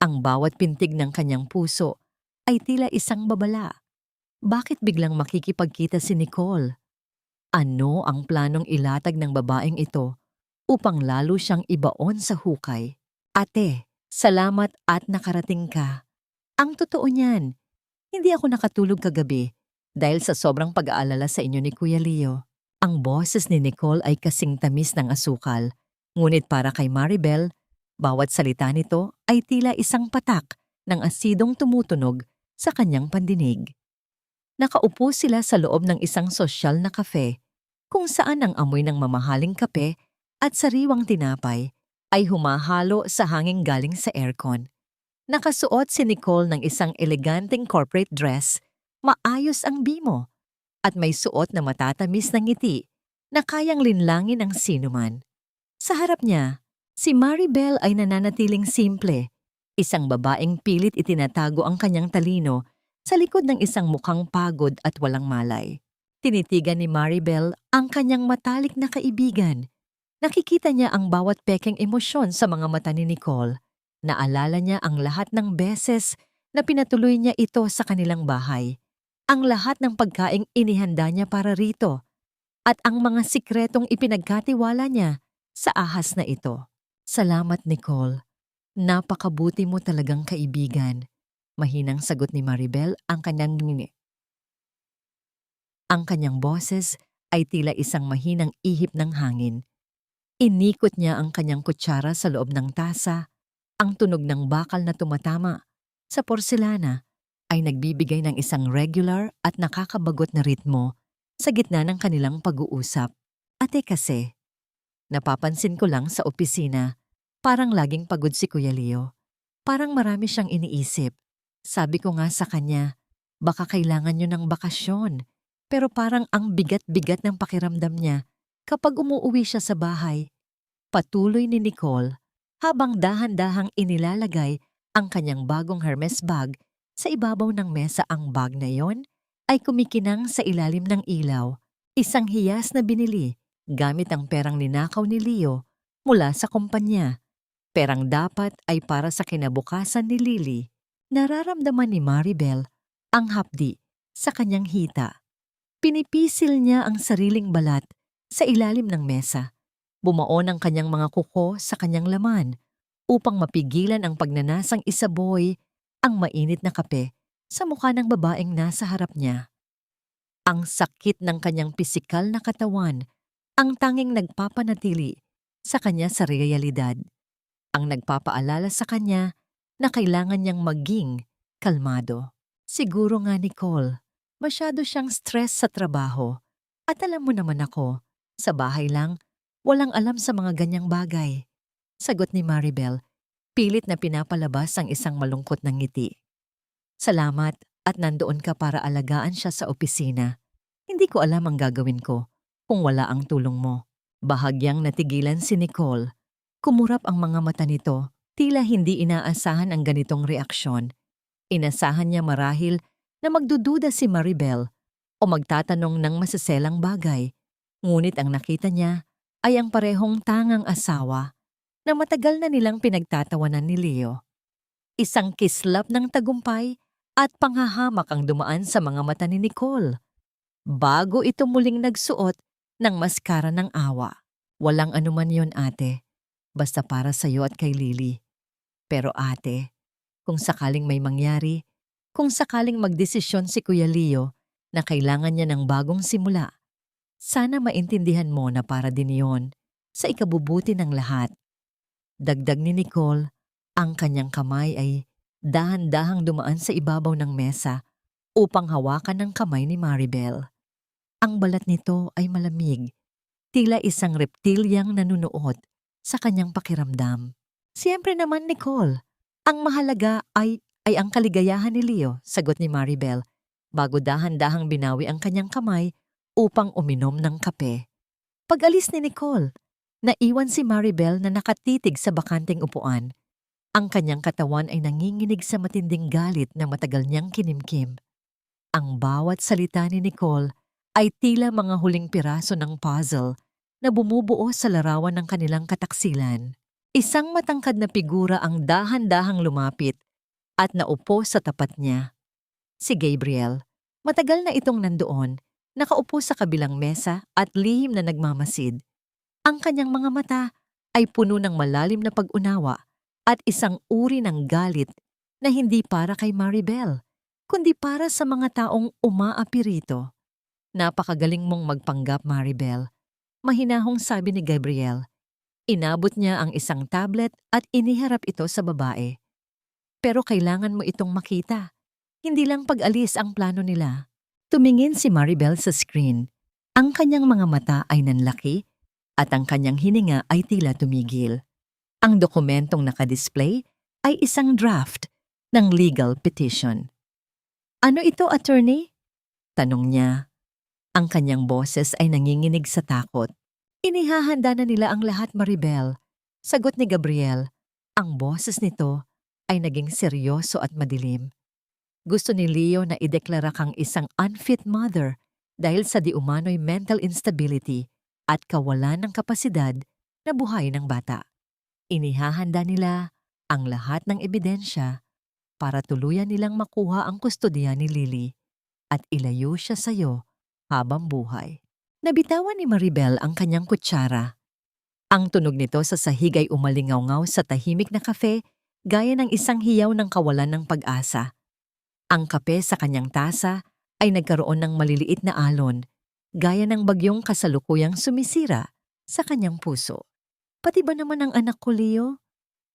Ang bawat pintig ng kanyang puso ay tila isang babala. Bakit biglang makikipagkita si Nicole? Ano ang planong ilatag ng babaeng ito upang lalo siyang ibaon sa hukay? Ate, salamat at nakarating ka. Ang totoo niyan, hindi ako nakatulog kagabi dahil sa sobrang pag-aalala sa inyo ni Kuya Leo. Ang boses ni Nicole ay kasing tamis ng asukal, ngunit para kay Maribel, bawat salita nito ay tila isang patak ng asidong tumutunog sa kanyang pandinig. Nakaupo sila sa loob ng isang sosyal na kafe kung saan ang amoy ng mamahaling kape at sariwang tinapay ay humahalo sa hanging galing sa aircon. Nakasuot si Nicole ng isang eleganteng corporate dress, maayos ang bimo, at may suot na matatamis na ngiti na kayang linlangin ang sinuman. Sa harap niya, si Maribel ay nananatiling simple, isang babaeng pilit itinatago ang kanyang talino sa likod ng isang mukhang pagod at walang malay. Tinitigan ni Maribel ang kanyang matalik na kaibigan. Nakikita niya ang bawat pekeng emosyon sa mga mata ni Nicole. Naalala niya ang lahat ng beses na pinatuloy niya ito sa kanilang bahay. Ang lahat ng pagkaing inihanda niya para rito. At ang mga sikretong ipinagkatiwala niya sa ahas na ito. Salamat, Nicole. Napakabuti mo talagang kaibigan. Mahinang sagot ni Maribel ang kanyang ngini. Ang kanyang boses ay tila isang mahinang ihip ng hangin. Inikot niya ang kanyang kutsara sa loob ng tasa. Ang tunog ng bakal na tumatama sa porselana ay nagbibigay ng isang regular at nakakabagot na ritmo sa gitna ng kanilang pag-uusap. Ate kasi, napapansin ko lang sa opisina, parang laging pagod si Kuya Leo. Parang marami siyang iniisip. Sabi ko nga sa kanya, baka kailangan niyo ng bakasyon. Pero parang ang bigat-bigat ng pakiramdam niya kapag umuuwi siya sa bahay. Patuloy ni Nicole habang dahan-dahang inilalagay ang kanyang bagong Hermes bag sa ibabaw ng mesa. Ang bag na yon ay kumikinang sa ilalim ng ilaw, isang hiyas na binili gamit ang perang ninakaw ni Leo mula sa kumpanya. Perang dapat ay para sa kinabukasan ni Lily. Nararamdaman ni Maribel ang hapdi sa kanyang hita. Pinipisil niya ang sariling balat sa ilalim ng mesa. Bumaon ang kanyang mga kuko sa kanyang laman upang mapigilan ang pagnanasang isaboy ang mainit na kape sa mukha ng babaeng nasa harap niya. Ang sakit ng kanyang pisikal na katawan ang tanging nagpapanatili sa kanya sa realidad. Ang nagpapaalala sa kanya na kailangan niyang maging kalmado. Siguro nga, Nicole, masyado siyang stress sa trabaho. At alam mo naman ako, sa bahay lang, walang alam sa mga ganyang bagay. Sagot ni Maribel, pilit na pinapalabas ang isang malungkot na ngiti. Salamat at nandoon ka para alagaan siya sa opisina. Hindi ko alam ang gagawin ko kung wala ang tulong mo. Bahagyang natigilan si Nicole. Kumurap ang mga mata nito, tila hindi inaasahan ang ganitong reaksyon. Inasahan niya marahil na magdududa si Maribel o magtatanong ng masaselang bagay. Ngunit ang nakita niya ay ang parehong tangang asawa na matagal na nilang pinagtatawanan ni Leo. Isang kislap ng tagumpay at panghahamak ang dumaan sa mga mata ni Nicole. Bago ito muling nagsuot ng maskara ng awa. Walang anuman yon, ate. Basta para sa'yo at kay Lily. Pero ate, kung sakaling may mangyari, kung sakaling magdesisyon si Kuya Leo na kailangan niya ng bagong simula, sana maintindihan mo na para din yon sa ikabubuti ng lahat. Dagdag ni Nicole, ang kanyang kamay ay dahan-dahang dumaan sa ibabaw ng mesa upang hawakan ng kamay ni Maribel. Ang balat nito ay malamig, tila isang reptilyang nanunuot sa kanyang pakiramdam. Siyempre naman, Nicole, ang mahalaga ay ang kaligayahan ni Leo, sagot ni Maribel, bago dahan-dahang binawi ang kanyang kamay upang uminom ng kape. Pag-alis ni Nicole, naiwan si Maribel na nakatitig sa bakanting upuan. Ang kanyang katawan ay nanginginig sa matinding galit na matagal niyang kinimkim. Ang bawat salita ni Nicole ay tila mga huling piraso ng puzzle na bumubuo sa larawan ng kanilang kataksilan. Isang matangkad na figura ang dahan-dahang lumapit at naupo sa tapat niya. Si Gabriel, matagal na itong nandoon, nakaupo sa kabilang mesa at lihim na nagmamasid. Ang kanyang mga mata ay puno ng malalim na pag-unawa at isang uri ng galit na hindi para kay Maribel, kundi para sa mga taong umaapi rito. Napakagaling mong magpanggap, Maribel. Mahinahong sabi ni Gabriel. Inabot niya ang isang tablet at iniharap ito sa babae. Pero kailangan mo itong makita. Hindi lang pag-alis ang plano nila. Tumingin si Maribel sa screen. Ang kanyang mga mata ay nanlaki at ang kanyang hininga ay tila tumigil. Ang dokumentong nakadisplay ay isang draft ng legal petition. Ano ito, attorney? Tanong niya. Ang kanyang boses ay nanginginig sa takot. Inihahanda na nila ang lahat, Maribel. Sagot ni Gabriel. Ang boses nito ay naging seryoso at madilim. Gusto ni Leo na ideklara kang isang unfit mother dahil sa diumano'y mental instability at kawalan ng kapasidad na buhay ng bata. Inihahanda nila ang lahat ng ebidensya para tuluyan nilang makuha ang kustodiya ni Lily at ilayo siya sa iyo habang buhay. Nabitawan ni Maribel ang kanyang kutsara. Ang tunog nito sa sahig ay umalingaw-ngaw sa tahimik na kafe gaya ng isang hiyaw ng kawalan ng pag-asa. Ang kape sa kanyang tasa ay nagkaroon ng maliliit na alon, gaya ng bagyong kasalukuyang sumisira sa kanyang puso. Pati ba naman ang anak ko, Leo?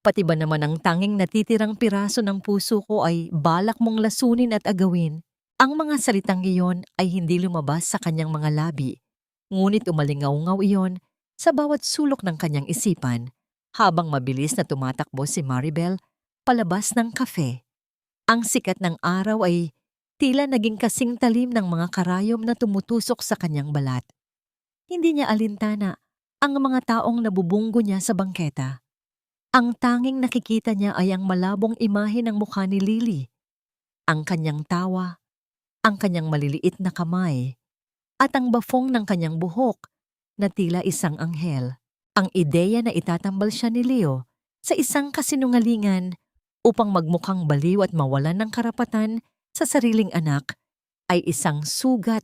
Pati ba naman ang tanging natitirang piraso ng puso ko ay balak mong lasunin at agawin? Ang mga salitang iyon ay hindi lumabas sa kanyang mga labi, ngunit umalingaw-ngaw iyon sa bawat sulok ng kanyang isipan habang mabilis na tumatakbo si Maribel palabas ng kafe. Ang sikat ng araw ay tila naging kasing talim ng mga karayom na tumutusok sa kanyang balat. Hindi niya alintana ang mga taong nabubunggo niya sa bangketa. Ang tanging nakikita niya ay ang malabong imahe ng mukha ni Lily, ang kanyang tawa, ang kanyang maliliit na kamay, at ang bafong ng kanyang buhok na tila isang anghel. Ang ideya na itatambal siya ni Leo sa isang kasinungalingan upang magmukhang baliw at mawalan ng karapatan sa sariling anak ay isang sugat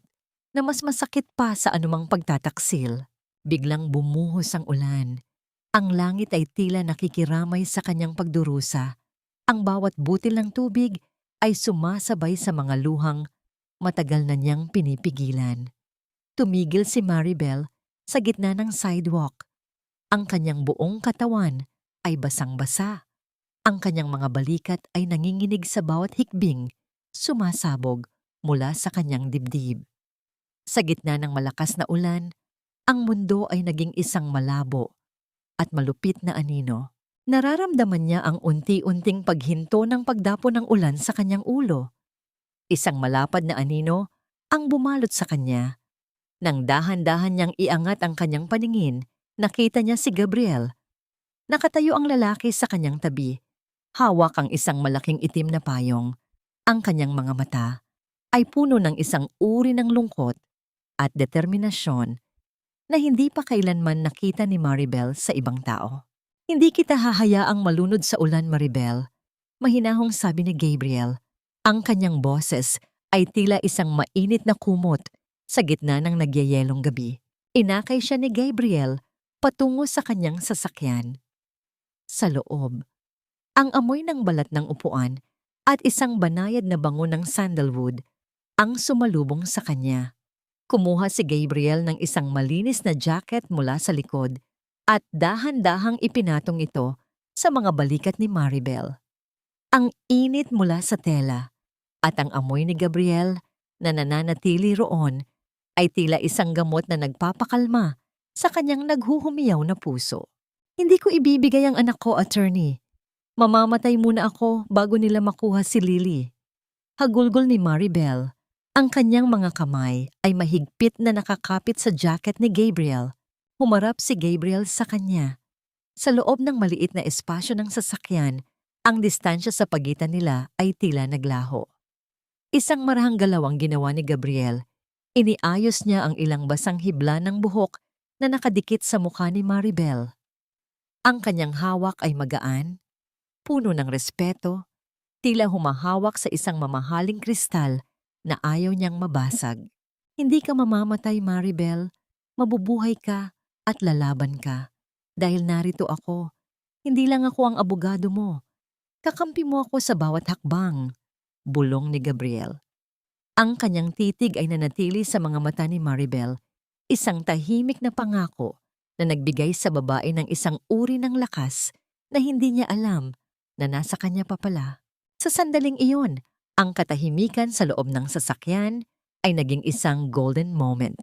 na mas masakit pa sa anumang pagtataksil. Biglang bumuhos ang ulan. Ang langit ay tila nakikiramay sa kanyang pagdurusa. Ang bawat butil ng tubig ay sumasabay sa mga luhang matagal na niyang pinipigilan. Tumigil si Maribel sa gitna ng sidewalk. Ang kanyang buong katawan ay basang-basa. Ang kanyang mga balikat ay nanginginig sa bawat hikbing, sumasabog mula sa kanyang dibdib. Sa gitna ng malakas na ulan, ang mundo ay naging isang malabo at malupit na anino. Nararamdaman niya ang unti-unting paghinto ng pagdapo ng ulan sa kanyang ulo. Isang malapad na anino ang bumalot sa kanya. Nang dahan-dahan niyang iangat ang kanyang paningin, nakita niya si Gabriel. Nakatayo ang lalaki sa kanyang tabi. Hawak ang isang malaking itim na payong. Ang kanyang mga mata ay puno ng isang uri ng lungkot at determinasyon na hindi pa kailanman nakita ni Maribel sa ibang tao. Hindi kita hahayaang malunod sa ulan, Maribel. Mahinahong sabi ni Gabriel. Ang kanyang boses ay tila isang mainit na kumot sa gitna ng nagyayelong gabi. Inakay siya ni Gabriel patungo sa kanyang sasakyan. Sa loob, ang amoy ng balat ng upuan at isang banayad na bango ng sandalwood ang sumalubong sa kanya. Kumuha si Gabriel ng isang malinis na jacket mula sa likod at dahan-dahang ipinatong ito sa mga balikat ni Maribel. Ang init mula sa tela at ang amoy ni Gabriel na nananatili roon ay tila isang gamot na nagpapakalma sa kanyang naghuhumiyaw na puso. Hindi ko ibibigay ang anak ko, attorney. Mamamatay muna ako bago nila makuha si Lily. Hagulgol ni Maribel. Ang kanyang mga kamay ay mahigpit na nakakapit sa jacket ni Gabriel. Humarap si Gabriel sa kanya. Sa loob ng maliit na espasyo ng sasakyan, ang distansya sa pagitan nila ay tila naglaho. Isang marahang galaw ang ginawa ni Gabriel. Iniayos niya ang ilang basang hibla ng buhok na nakadikit sa mukha ni Maribel. Ang kanyang hawak ay magaan, puno ng respeto, tila humahawak sa isang mamahaling kristal na ayaw niyang mabasag. Hindi ka mamamatay, Maribel. Mabubuhay ka at lalaban ka. Dahil narito ako. Hindi lang ako ang abogado mo. Kakampi mo ako sa bawat hakbang. Bulong ni Gabriel. Ang kanyang titig ay nanatili sa mga mata ni Maribel. Isang tahimik na pangako na nagbigay sa babae ng isang uri ng lakas na hindi niya alam na nasa kanya pa pala. Sa sandaling iyon, Ang katahimikan sa loob ng sasakyan ay naging isang golden moment.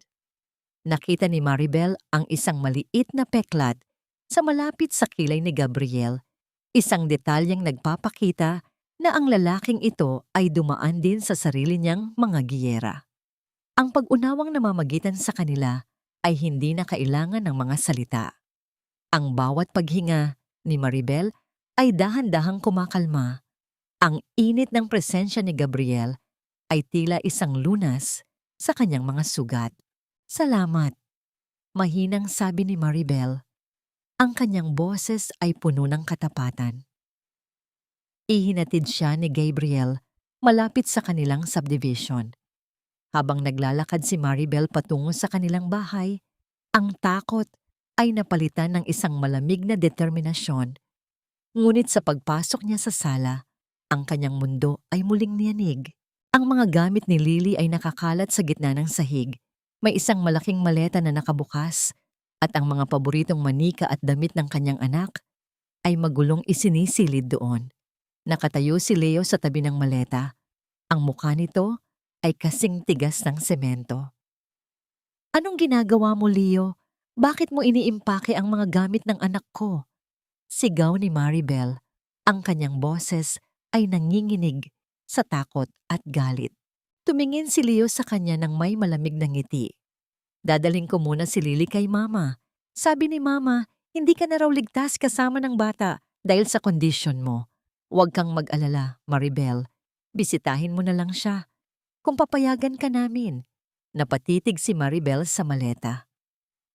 Nakita ni Maribel ang isang maliit na peklat sa malapit sa kilay ni Gabriel, isang detalyeng nagpapakita na ang lalaking ito ay dumaan din sa sarili niyang mga giyera. Ang pag-unawang namamagitan sa kanila ay hindi na kailangan ng mga salita. Ang bawat paghinga ni Maribel ay dahan-dahang kumakalma. Ang init ng presensya ni Gabriel ay tila isang lunas sa kanyang mga sugat. Salamat, mahinang sabi ni Maribel. Ang kanyang boses ay puno ng katapatan. Ihinatid siya ni Gabriel malapit sa kanilang subdivision. Habang naglalakad si Maribel patungo sa kanilang bahay, ang takot ay napalitan ng isang malamig na determinasyon. Ngunit sa pagpasok niya sa sala, ang kanyang mundo ay muling niyanig. Ang mga gamit ni Lily ay nakakalat sa gitna ng sahig. May isang malaking maleta na nakabukas at ang mga paboritong manika at damit ng kanyang anak ay magulong isinisilid doon. Nakatayo si Leo sa tabi ng maleta. Ang mukha nito ay kasing tigas ng semento. Anong ginagawa mo, Leo? Bakit mo iniimpake ang mga gamit ng anak ko? Sigaw ni Maribel. Ang kanyang boses ay nanginginig sa takot at galit. Tumingin si Leo sa kanya ng may malamig na ngiti. Dadaling ko muna si Lily kay Mama. Sabi ni Mama, hindi ka na raw ligtas kasama ng bata dahil sa kondisyon mo. Huwag kang mag-alala, Maribel. Bisitahin mo na lang siya. Kung papayagan ka namin. Napatitig si Maribel sa maleta.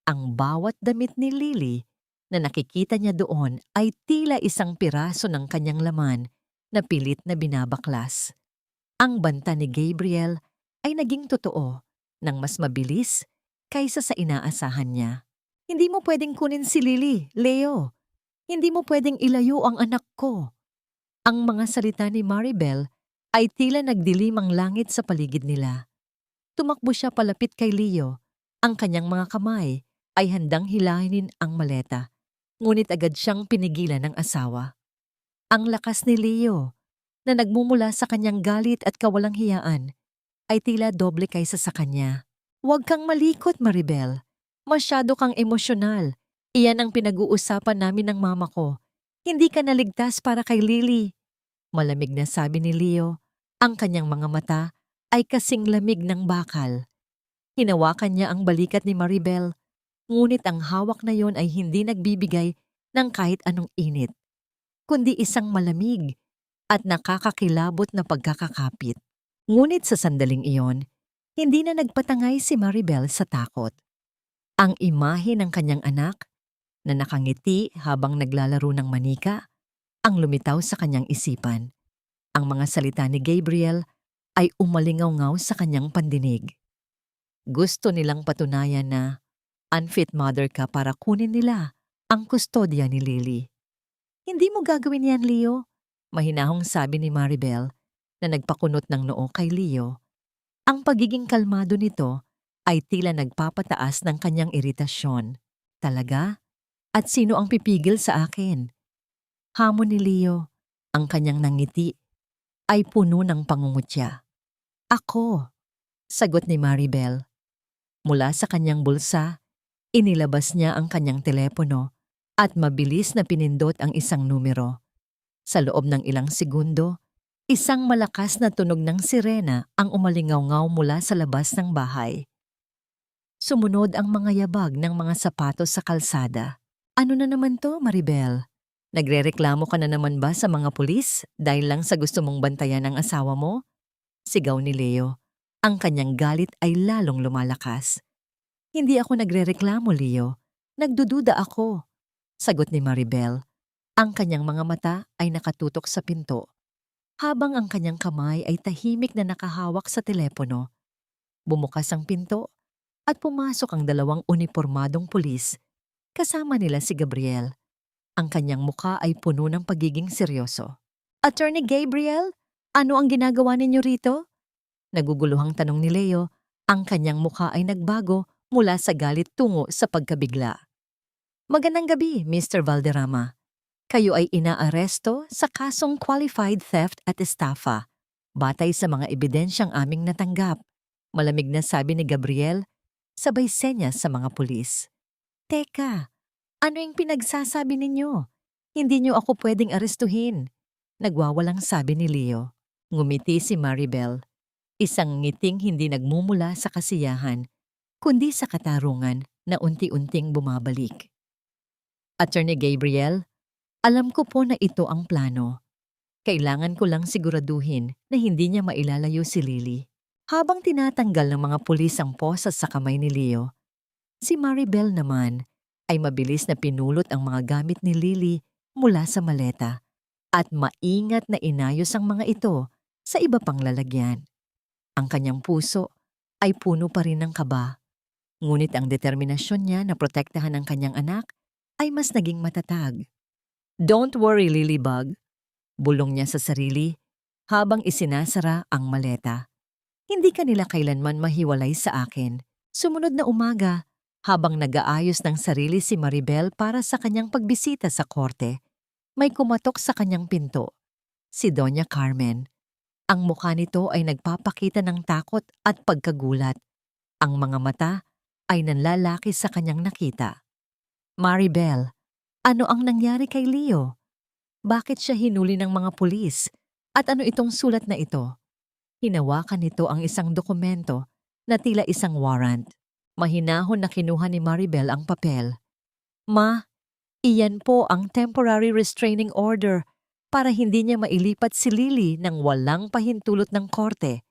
Ang bawat damit ni Lily na nakikita niya doon ay tila isang piraso ng kanyang laman na pilit na binabaklas. Ang banta ni Gabriel ay naging totoo nang mas mabilis kaysa sa inaasahan niya. Hindi mo pwedeng kunin si Lily, Leo. Hindi mo pwedeng ilayo ang anak ko. Ang mga salita ni Maribel ay tila nagdilim ang langit sa paligid nila. Tumakbo siya palapit kay Leo. Ang kanyang mga kamay ay handang hilahin ang maleta. Ngunit agad siyang pinigilan ng asawa. Ang lakas ni Leo na nagmumula sa kanyang galit at kawalang hiyaan ay tila doble kaysa sa kanya. Huwag kang malikot, Maribel. Masyado kang emosyonal. Iyan ang pinag-uusapan namin ng mama ko. Hindi ka naligtas para kay Lily. Malamig na sabi ni Leo. Ang kanyang mga mata ay kasing lamig ng bakal. Hinawakan niya ang balikat ni Maribel, ngunit ang hawak na yon ay hindi nagbibigay ng kahit anong init, kundi isang malamig at nakakakilabot na pagkakakapit. Ngunit sa sandaling iyon, hindi na nagpatangay si Maribel sa takot. Ang imahe ng kanyang anak na nakangiti habang naglalaro ng manika ang lumitaw sa kanyang isipan. Ang mga salita ni Gabriel ay umalingaw-ngaw sa kanyang pandinig. Gusto nilang patunayan na unfit mother ka para kunin nila ang kustodya ni Lily. Hindi mo gagawin yan, Leo, mahinahong sabi ni Maribel na nagpakunot ng noo kay Leo. Ang pagiging kalmado nito ay tila nagpapataas ng kanyang iritasyon. Talaga? At sino ang pipigil sa akin? Hamon ni Leo, ang kanyang nangiti ay puno ng pangungutya. Ako, sagot ni Maribel. Mula sa kanyang bulsa, inilabas niya ang kanyang telepono at mabilis na pinindot ang isang numero. Sa loob ng ilang segundo, isang malakas na tunog ng sirena ang umalingaw-ngaw mula sa labas ng bahay. Sumunod ang mga yabag ng mga sapatos sa kalsada. Ano na naman to, Maribel? Nagrereklamo ka na naman ba sa mga pulis dahil lang sa gusto mong bantayan ang asawa mo? Sigaw ni Leo. Ang kanyang galit ay lalong lumalakas. Hindi ako nagrereklamo, Leo. Nagdududa ako. Sagot ni Maribel. Ang kanyang mga mata ay nakatutok sa pinto. Habang ang kanyang kamay ay tahimik na nakahawak sa telepono. Bumukas ang pinto at pumasok ang dalawang unipormadong pulis. Kasama nila si Gabriel. Ang kanyang mukha ay puno ng pagiging seryoso. Attorney Gabriel, ano ang ginagawa ninyo rito? Naguguluhang tanong ni Leo. Ang kanyang mukha ay nagbago mula sa galit tungo sa pagkabigla. Magandang gabi, Mr. Valderrama. Kayo ay inaaresto sa kasong qualified theft at estafa. Batay sa mga ebidensyang aming natanggap, malamig na sabi ni Gabriel, sabay senyas sa mga pulis. Teka, ano yung pinagsasabi ninyo? Hindi niyo ako pwedeng arestuhin. Nagwawalang sabi ni Leo. Ngumiti si Maribel. Isang ngiting hindi nagmumula sa kasiyahan, kundi sa katarungan na unti-unting bumabalik. Attorney Gabriel, alam ko po na ito ang plano. Kailangan ko lang siguraduhin na hindi niya mailalayo si Lily. Habang tinatanggal ng mga pulis ang posas sa kamay ni Leo, si Maribel naman ay mabilis na pinulot ang mga gamit ni Lily mula sa maleta at maingat na inayos ang mga ito sa iba pang lalagyan. Ang kanyang puso ay puno pa rin ng kaba, ngunit ang determinasyon niya na protektahan ang kanyang anak ay mas naging matatag. Don't worry, Lilybug, bulong niya sa sarili habang isinasara ang maleta. Hindi kanila kailanman mahiwalay sa akin. Sumunod na umaga, habang nag-aayos ng sarili si Maribel para sa kanyang pagbisita sa korte, may kumatok sa kanyang pinto. Si Doña Carmen. Ang mukha nito ay nagpapakita ng takot at pagkagulat. Ang mga mata ay nanlalaki sa kanyang nakita. Maribel, ano ang nangyari kay Leo? Bakit siya hinuli ng mga pulis? At ano itong sulat na ito? Hinawakan nito ang isang dokumento na tila isang warrant. Mahinahon na kinuha ni Maribel ang papel. Ma, iyan po ang temporary restraining order para hindi niya mailipat si Lily nang walang pahintulot ng korte.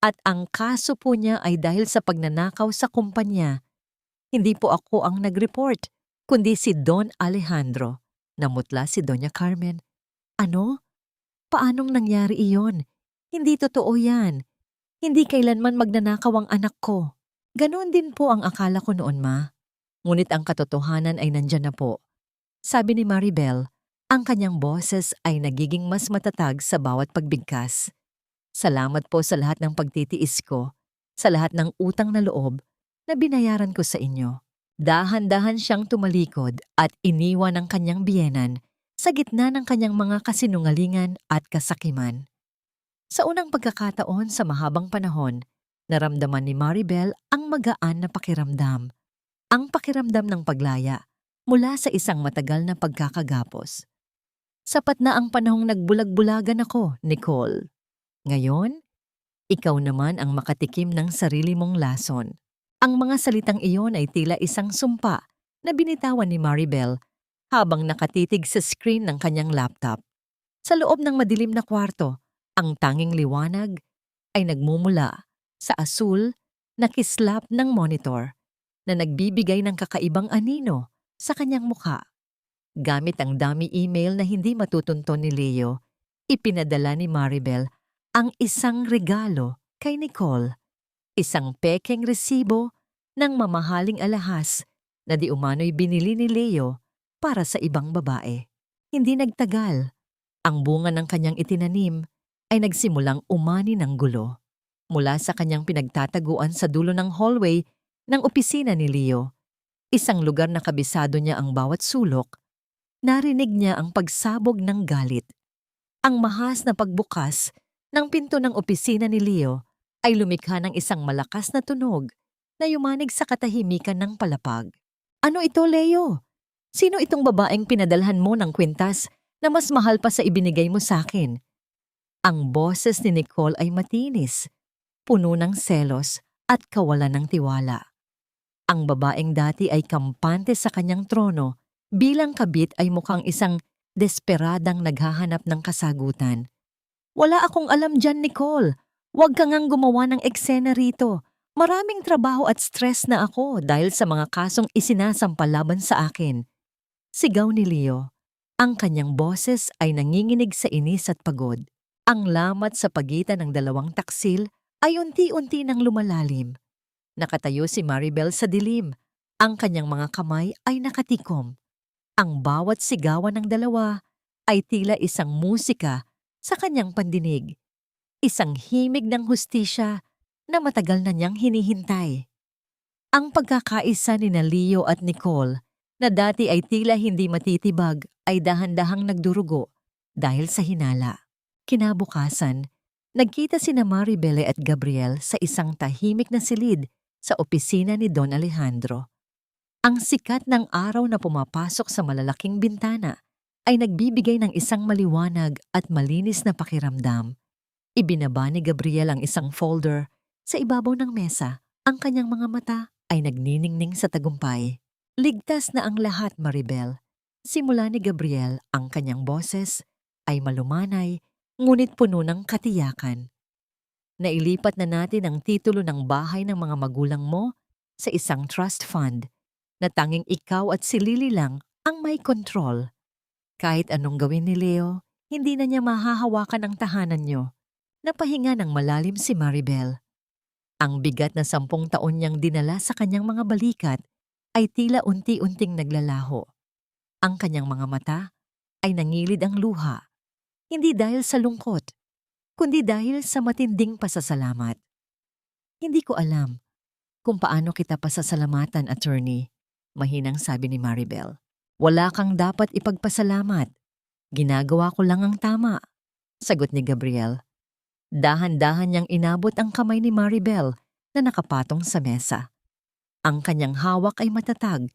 At ang kaso po niya ay dahil sa pagnanakaw sa kumpanya. Hindi po ako ang nag-report, kundi si Don Alejandro. Namutla si Doña Carmen. Ano? Paanong nangyari iyon? Hindi totoo yan. Hindi kailanman magnanakaw ang anak ko. Ganoon din po ang akala ko noon, Ma. Ngunit ang katotohanan ay nandyan na po. Sabi ni Maribel, ang kanyang boses ay nagiging mas matatag sa bawat pagbigkas. Salamat po sa lahat ng pagtitiis ko, sa lahat ng utang na loob na binayaran ko sa inyo. Dahan-dahan siyang tumalikod at iniwan ang kanyang biyenan sa gitna ng kanyang mga kasinungalingan at kasakiman. Sa unang pagkakataon sa mahabang panahon, naramdaman ni Maribel ang magaan na pakiramdam. Ang pakiramdam ng paglaya mula sa isang matagal na pagkakagapos. Sapat na ang panahong nagbulag-bulagan ako, Nicole. Ngayon, ikaw naman ang makatikim ng sarili mong lason. Ang mga salitang iyon ay tila isang sumpa na binitawan ni Maribel habang nakatitig sa screen ng kanyang laptop. Sa loob ng madilim na kwarto, ang tanging liwanag ay nagmumula sa asul na kislap ng monitor na nagbibigay ng kakaibang anino sa kanyang mukha. Gamit ang dami email na hindi matutunton ni Leo, ipinadala ni Maribel ang isang regalo kay Nicole. Isang pekeng resibo ng mamahaling alahas na di umano'y binili ni Leo para sa ibang babae. Hindi nagtagal, ang bunga ng kanyang itinanim ay nagsimulang umani ng gulo. Mula sa kanyang pinagtataguan sa dulo ng hallway ng opisina ni Leo, isang lugar na kabisado niya ang bawat sulok, narinig niya ang pagsabog ng galit. Ang mahas na pagbukas ng pinto ng opisina ni Leo ay lumikha ng isang malakas na tunog na yumanig sa katahimikan ng palapag. Ano ito, Leo? Sino itong babaeng pinadalhan mo ng kwintas na mas mahal pa sa ibinigay mo sa akin? Ang boses ni Nicole ay matinis, puno ng selos at kawalan ng tiwala. Ang babaeng dati ay kampante sa kanyang trono, bilang kabit ay mukhang isang desperadang naghahanap ng kasagutan. Wala akong alam dyan, Nicole. Huwag ka ngang gumawa ng eksena rito. Maraming trabaho at stress na ako dahil sa mga kasong isinasampa laban sa akin. Sigaw ni Leo. Ang kanyang boses ay nanginginig sa inis at pagod. Ang lamat sa pagitan ng dalawang taksil ay unti-unti nang lumalalim. Nakatayo si Maribel sa dilim. Ang kanyang mga kamay ay nakatikom. Ang bawat sigawan ng dalawa ay tila isang musika sa kanyang pandinig. Isang himig ng hustisya na matagal na niyang hinihintay. Ang pagkakaisa ni Leo at Nicole na dati ay tila hindi matitibag ay dahan-dahang nagdurugo dahil sa hinala. Kinabukasan, Nagkita sina Maribel at Gabriel sa isang tahimik na silid sa opisina ni Don Alejandro. Ang sikat ng araw na pumapasok sa malalaking bintana ay nagbibigay ng isang maliwanag at malinis na pakiramdam. Ibinaba ni Gabriel ang isang folder sa ibabaw ng mesa. Ang kanyang mga mata ay nagniningning sa tagumpay. Ligtas na ang lahat, Maribel. Simula ni Gabriel, ang kanyang boses ay malumanay, ngunit puno ng katiyakan. Nailipat na natin ang titulo ng bahay ng mga magulang mo sa isang trust fund na tanging ikaw at si Lily lang ang may kontrol. Kahit anong gawin ni Leo, hindi na niya mahahawakan ang tahanan niyo. Napahinga ng malalim si Maribel. Ang bigat na 10 taon niyang dinala sa kanyang mga balikat ay tila unti-unting naglalaho. Ang kanyang mga mata ay nangilid ang luha, hindi dahil sa lungkot, kundi dahil sa matinding pasasalamat. Hindi ko alam kung paano kita pasasalamatan, attorney, mahinang sabi ni Maribel. Wala kang dapat ipagpasalamat. Ginagawa ko lang ang tama, sagot ni Gabriel. Dahan-dahan niyang inabot ang kamay ni Maribel na nakapatong sa mesa. Ang kanyang hawak ay matatag,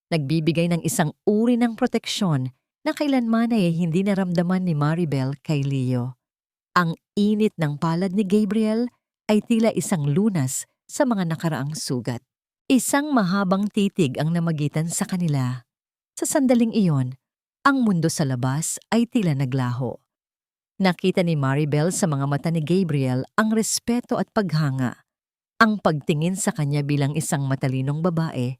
nagbibigay ng isang uri ng proteksyon na kailanman ay hindi naramdaman ni Maribel kay Leo. Ang init ng palad ni Gabriel ay tila isang lunas sa mga nakaraang sugat. Isang mahabang titig ang namagitan sa kanila. Sa sandaling iyon, ang mundo sa labas ay tila naglaho. Nakita ni Maribel sa mga mata ni Gabriel ang respeto at paghanga, ang pagtingin sa kanya bilang isang matalinong babae,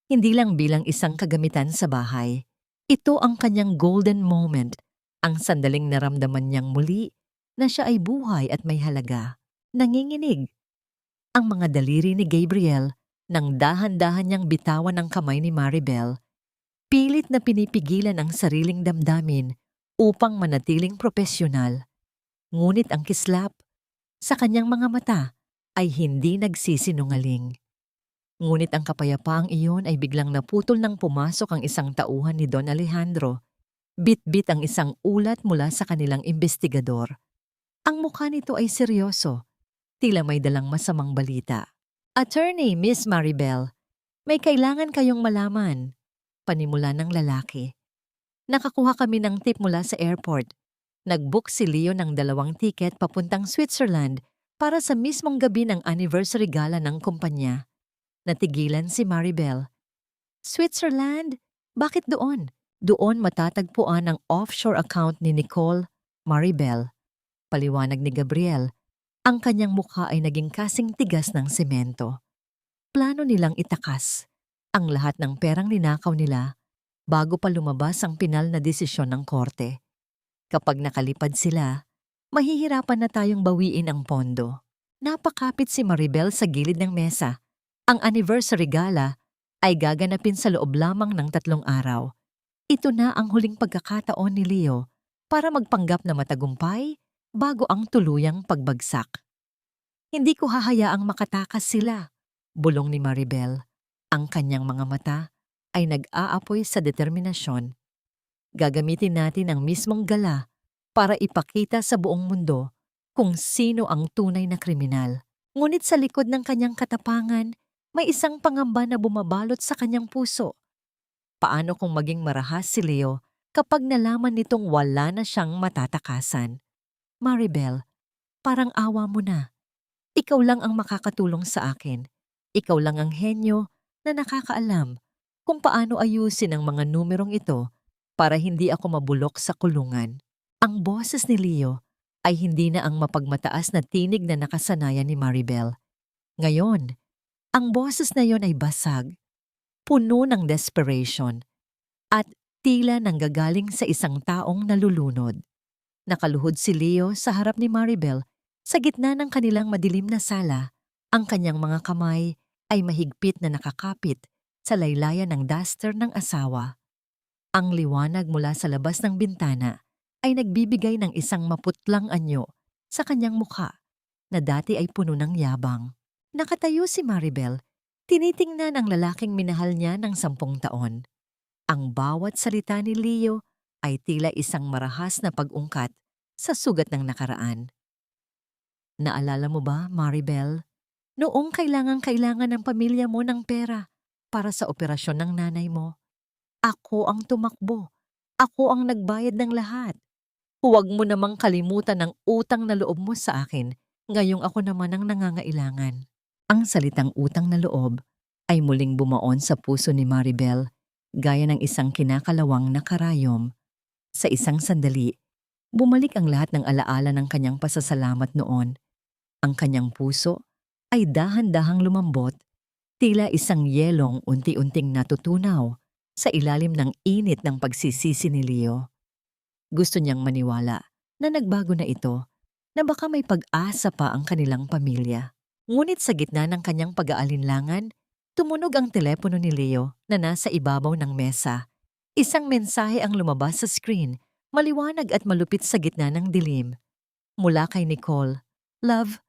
hindi lang bilang isang kagamitan sa bahay. Ito ang kanyang golden moment, ang sandaling naramdaman niyang muli na siya ay buhay at may halaga. Nanginginig ang mga daliri ni Gabriel nang dahan-dahan niyang bitawan ang kamay ni Maribel. Pilit na pinipigilan ang sariling damdamin upang manatiling propesyonal. Ngunit ang kislap sa kanyang mga mata ay hindi nagsisinungaling. Ngunit ang kapayapaang iyon ay biglang naputol nang pumasok ang isang tauhan ni Don Alejandro. Bit-bit ang isang ulat mula sa kanilang investigador. Ang mukha nito ay seryoso, tila may dalang masamang balita. Attorney, Miss Maribel, may kailangan kayong malaman, panimula ng lalaki. Nakakuha kami ng tip mula sa airport. Nag-book si Leo ng 2 tiket papuntang Switzerland para sa mismong gabi ng anniversary gala ng kumpanya. Natigilan si Maribel. Switzerland? Bakit doon? Doon matatagpuan ang offshore account ni Nicole, Maribel. Paliwanag ni Gabriel, ang kanyang mukha ay naging kasing tigas ng semento. Plano nilang itakas ang lahat ng perang ninakaw nila bago pa lumabas ang pinal na desisyon ng korte. Kapag nakalipad sila, mahihirapan na tayong bawiin ang pondo. Napakapit si Maribel sa gilid ng mesa. Ang anniversary gala ay gaganapin sa loob lamang ng 3 araw. Ito na ang huling pagkakataon ni Leo para magpanggap na matagumpay bago ang tuluyang pagbagsak. Hindi ko hahayaang makatakas sila, bulong ni Maribel. Ang kanyang mga mata ay nag-aapoy sa determinasyon. Gagamitin natin ang mismong gala para ipakita sa buong mundo kung sino ang tunay na kriminal. Ngunit sa likod ng kanyang katapangan, may isang pangamba na bumabalot sa kanyang puso. Paano kung maging marahas si Leo kapag nalaman nitong wala na siyang matatakasan? Maribel, parang awa mo na. Ikaw lang ang makakatulong sa akin. Ikaw lang ang henyo na nakakaalam kung paano ayusin ang mga numerong ito para hindi ako mabulok sa kulungan. Ang boses ni Leo ay hindi na ang mapagmataas na tinig na nakasanayan ni Maribel. Ngayon, ang boses na yon ay basag, puno ng desperation, at tila nanggagaling sa isang taong nalulunod. Nakaluhod si Leo sa harap ni Maribel sa gitna ng kanilang madilim na sala. Ang kanyang mga kamay ay mahigpit na nakakapit sa laylayan ng duster ng asawa. Ang liwanag mula sa labas ng bintana ay nagbibigay ng isang maputlang anyo sa kanyang mukha na dati ay puno ng yabang. Nakatayo si Maribel, tinitingnan ang lalaking minahal niya ng 10 taon. Ang bawat salita ni Leo ay tila isang marahas na pag-ungkat sa sugat ng nakaraan. Naalala mo ba, Maribel? Noong kailangan ng pamilya mo ng pera para sa operasyon ng nanay mo, ako ang tumakbo. Ako ang nagbayad ng lahat. Huwag mo namang kalimutan ang utang na loob mo sa akin, ngayong ako naman ang nangangailangan. Ang salitang utang na loob ay muling bumaon sa puso ni Maribel, gaya ng isang kinakalawang na karayom. Sa isang sandali, bumalik ang lahat ng alaala ng kanyang pasasalamat noon. Ang kanyang puso ay dahan-dahang lumambot, tila isang yelong unti-unting natutunaw sa ilalim ng init ng pagsisisi ni Leo. Gusto niyang maniwala na nagbago na ito, na baka may pag-asa pa ang kanilang pamilya. Ngunit sa gitna ng kanyang pag-aalinlangan, tumunog ang telepono ni Leo na nasa ibabaw ng mesa. Isang mensahe ang lumabas sa screen, maliwanag at malupit sa gitna ng dilim. Mula kay Nicole, "Love,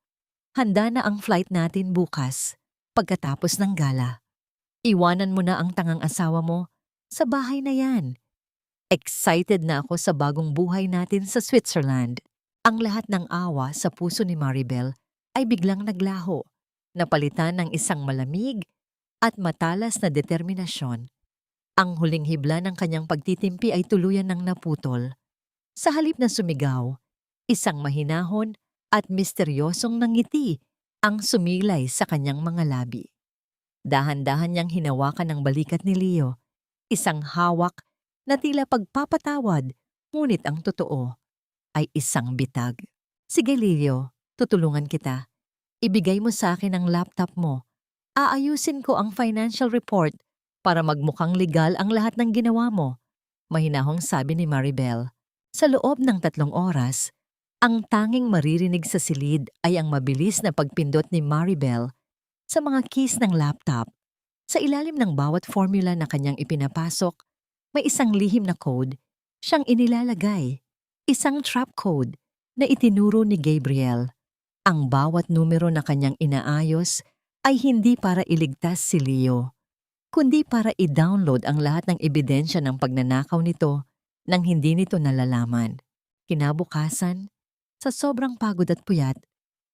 handa na ang flight natin bukas, pagkatapos ng gala. Iwanan mo na ang tangang asawa mo sa bahay na yan. Excited na ako sa bagong buhay natin sa Switzerland." Ang lahat ng awa sa puso ni Maribel ay biglang naglaho, napalitan ng isang malamig at matalas na determinasyon. Ang huling hibla ng kanyang pagtitimpi ay tuluyan ng naputol. Sa halip na sumigaw, isang mahinahon at misteryosong nangiti ang sumilay sa kanyang mga labi. Dahan-dahan niyang hinawakan ang balikat ni Leo, isang hawak na tila pagpapatawad, ngunit ang totoo ay isang bitag. "Sige Leo, tutulungan kita. Ibigay mo sa akin ang laptop mo. Aayusin ko ang financial report para magmukhang legal ang lahat ng ginawa mo," mahinahong sabi ni Maribel. Sa loob ng 3 oras, ang tanging maririnig sa silid ay ang mabilis na pagpindot ni Maribel sa mga keys ng laptop. Sa ilalim ng bawat formula na kanyang ipinapasok, may isang lihim na code siyang inilalagay, isang trap code na itinuro ni Gabriel. Ang bawat numero na kanyang inaayos ay hindi para iligtas si Leo, kundi para i-download ang lahat ng ebidensya ng pagnanakaw nito nang hindi nito nalalaman. Kinabukasan, sa sobrang pagod at puyat,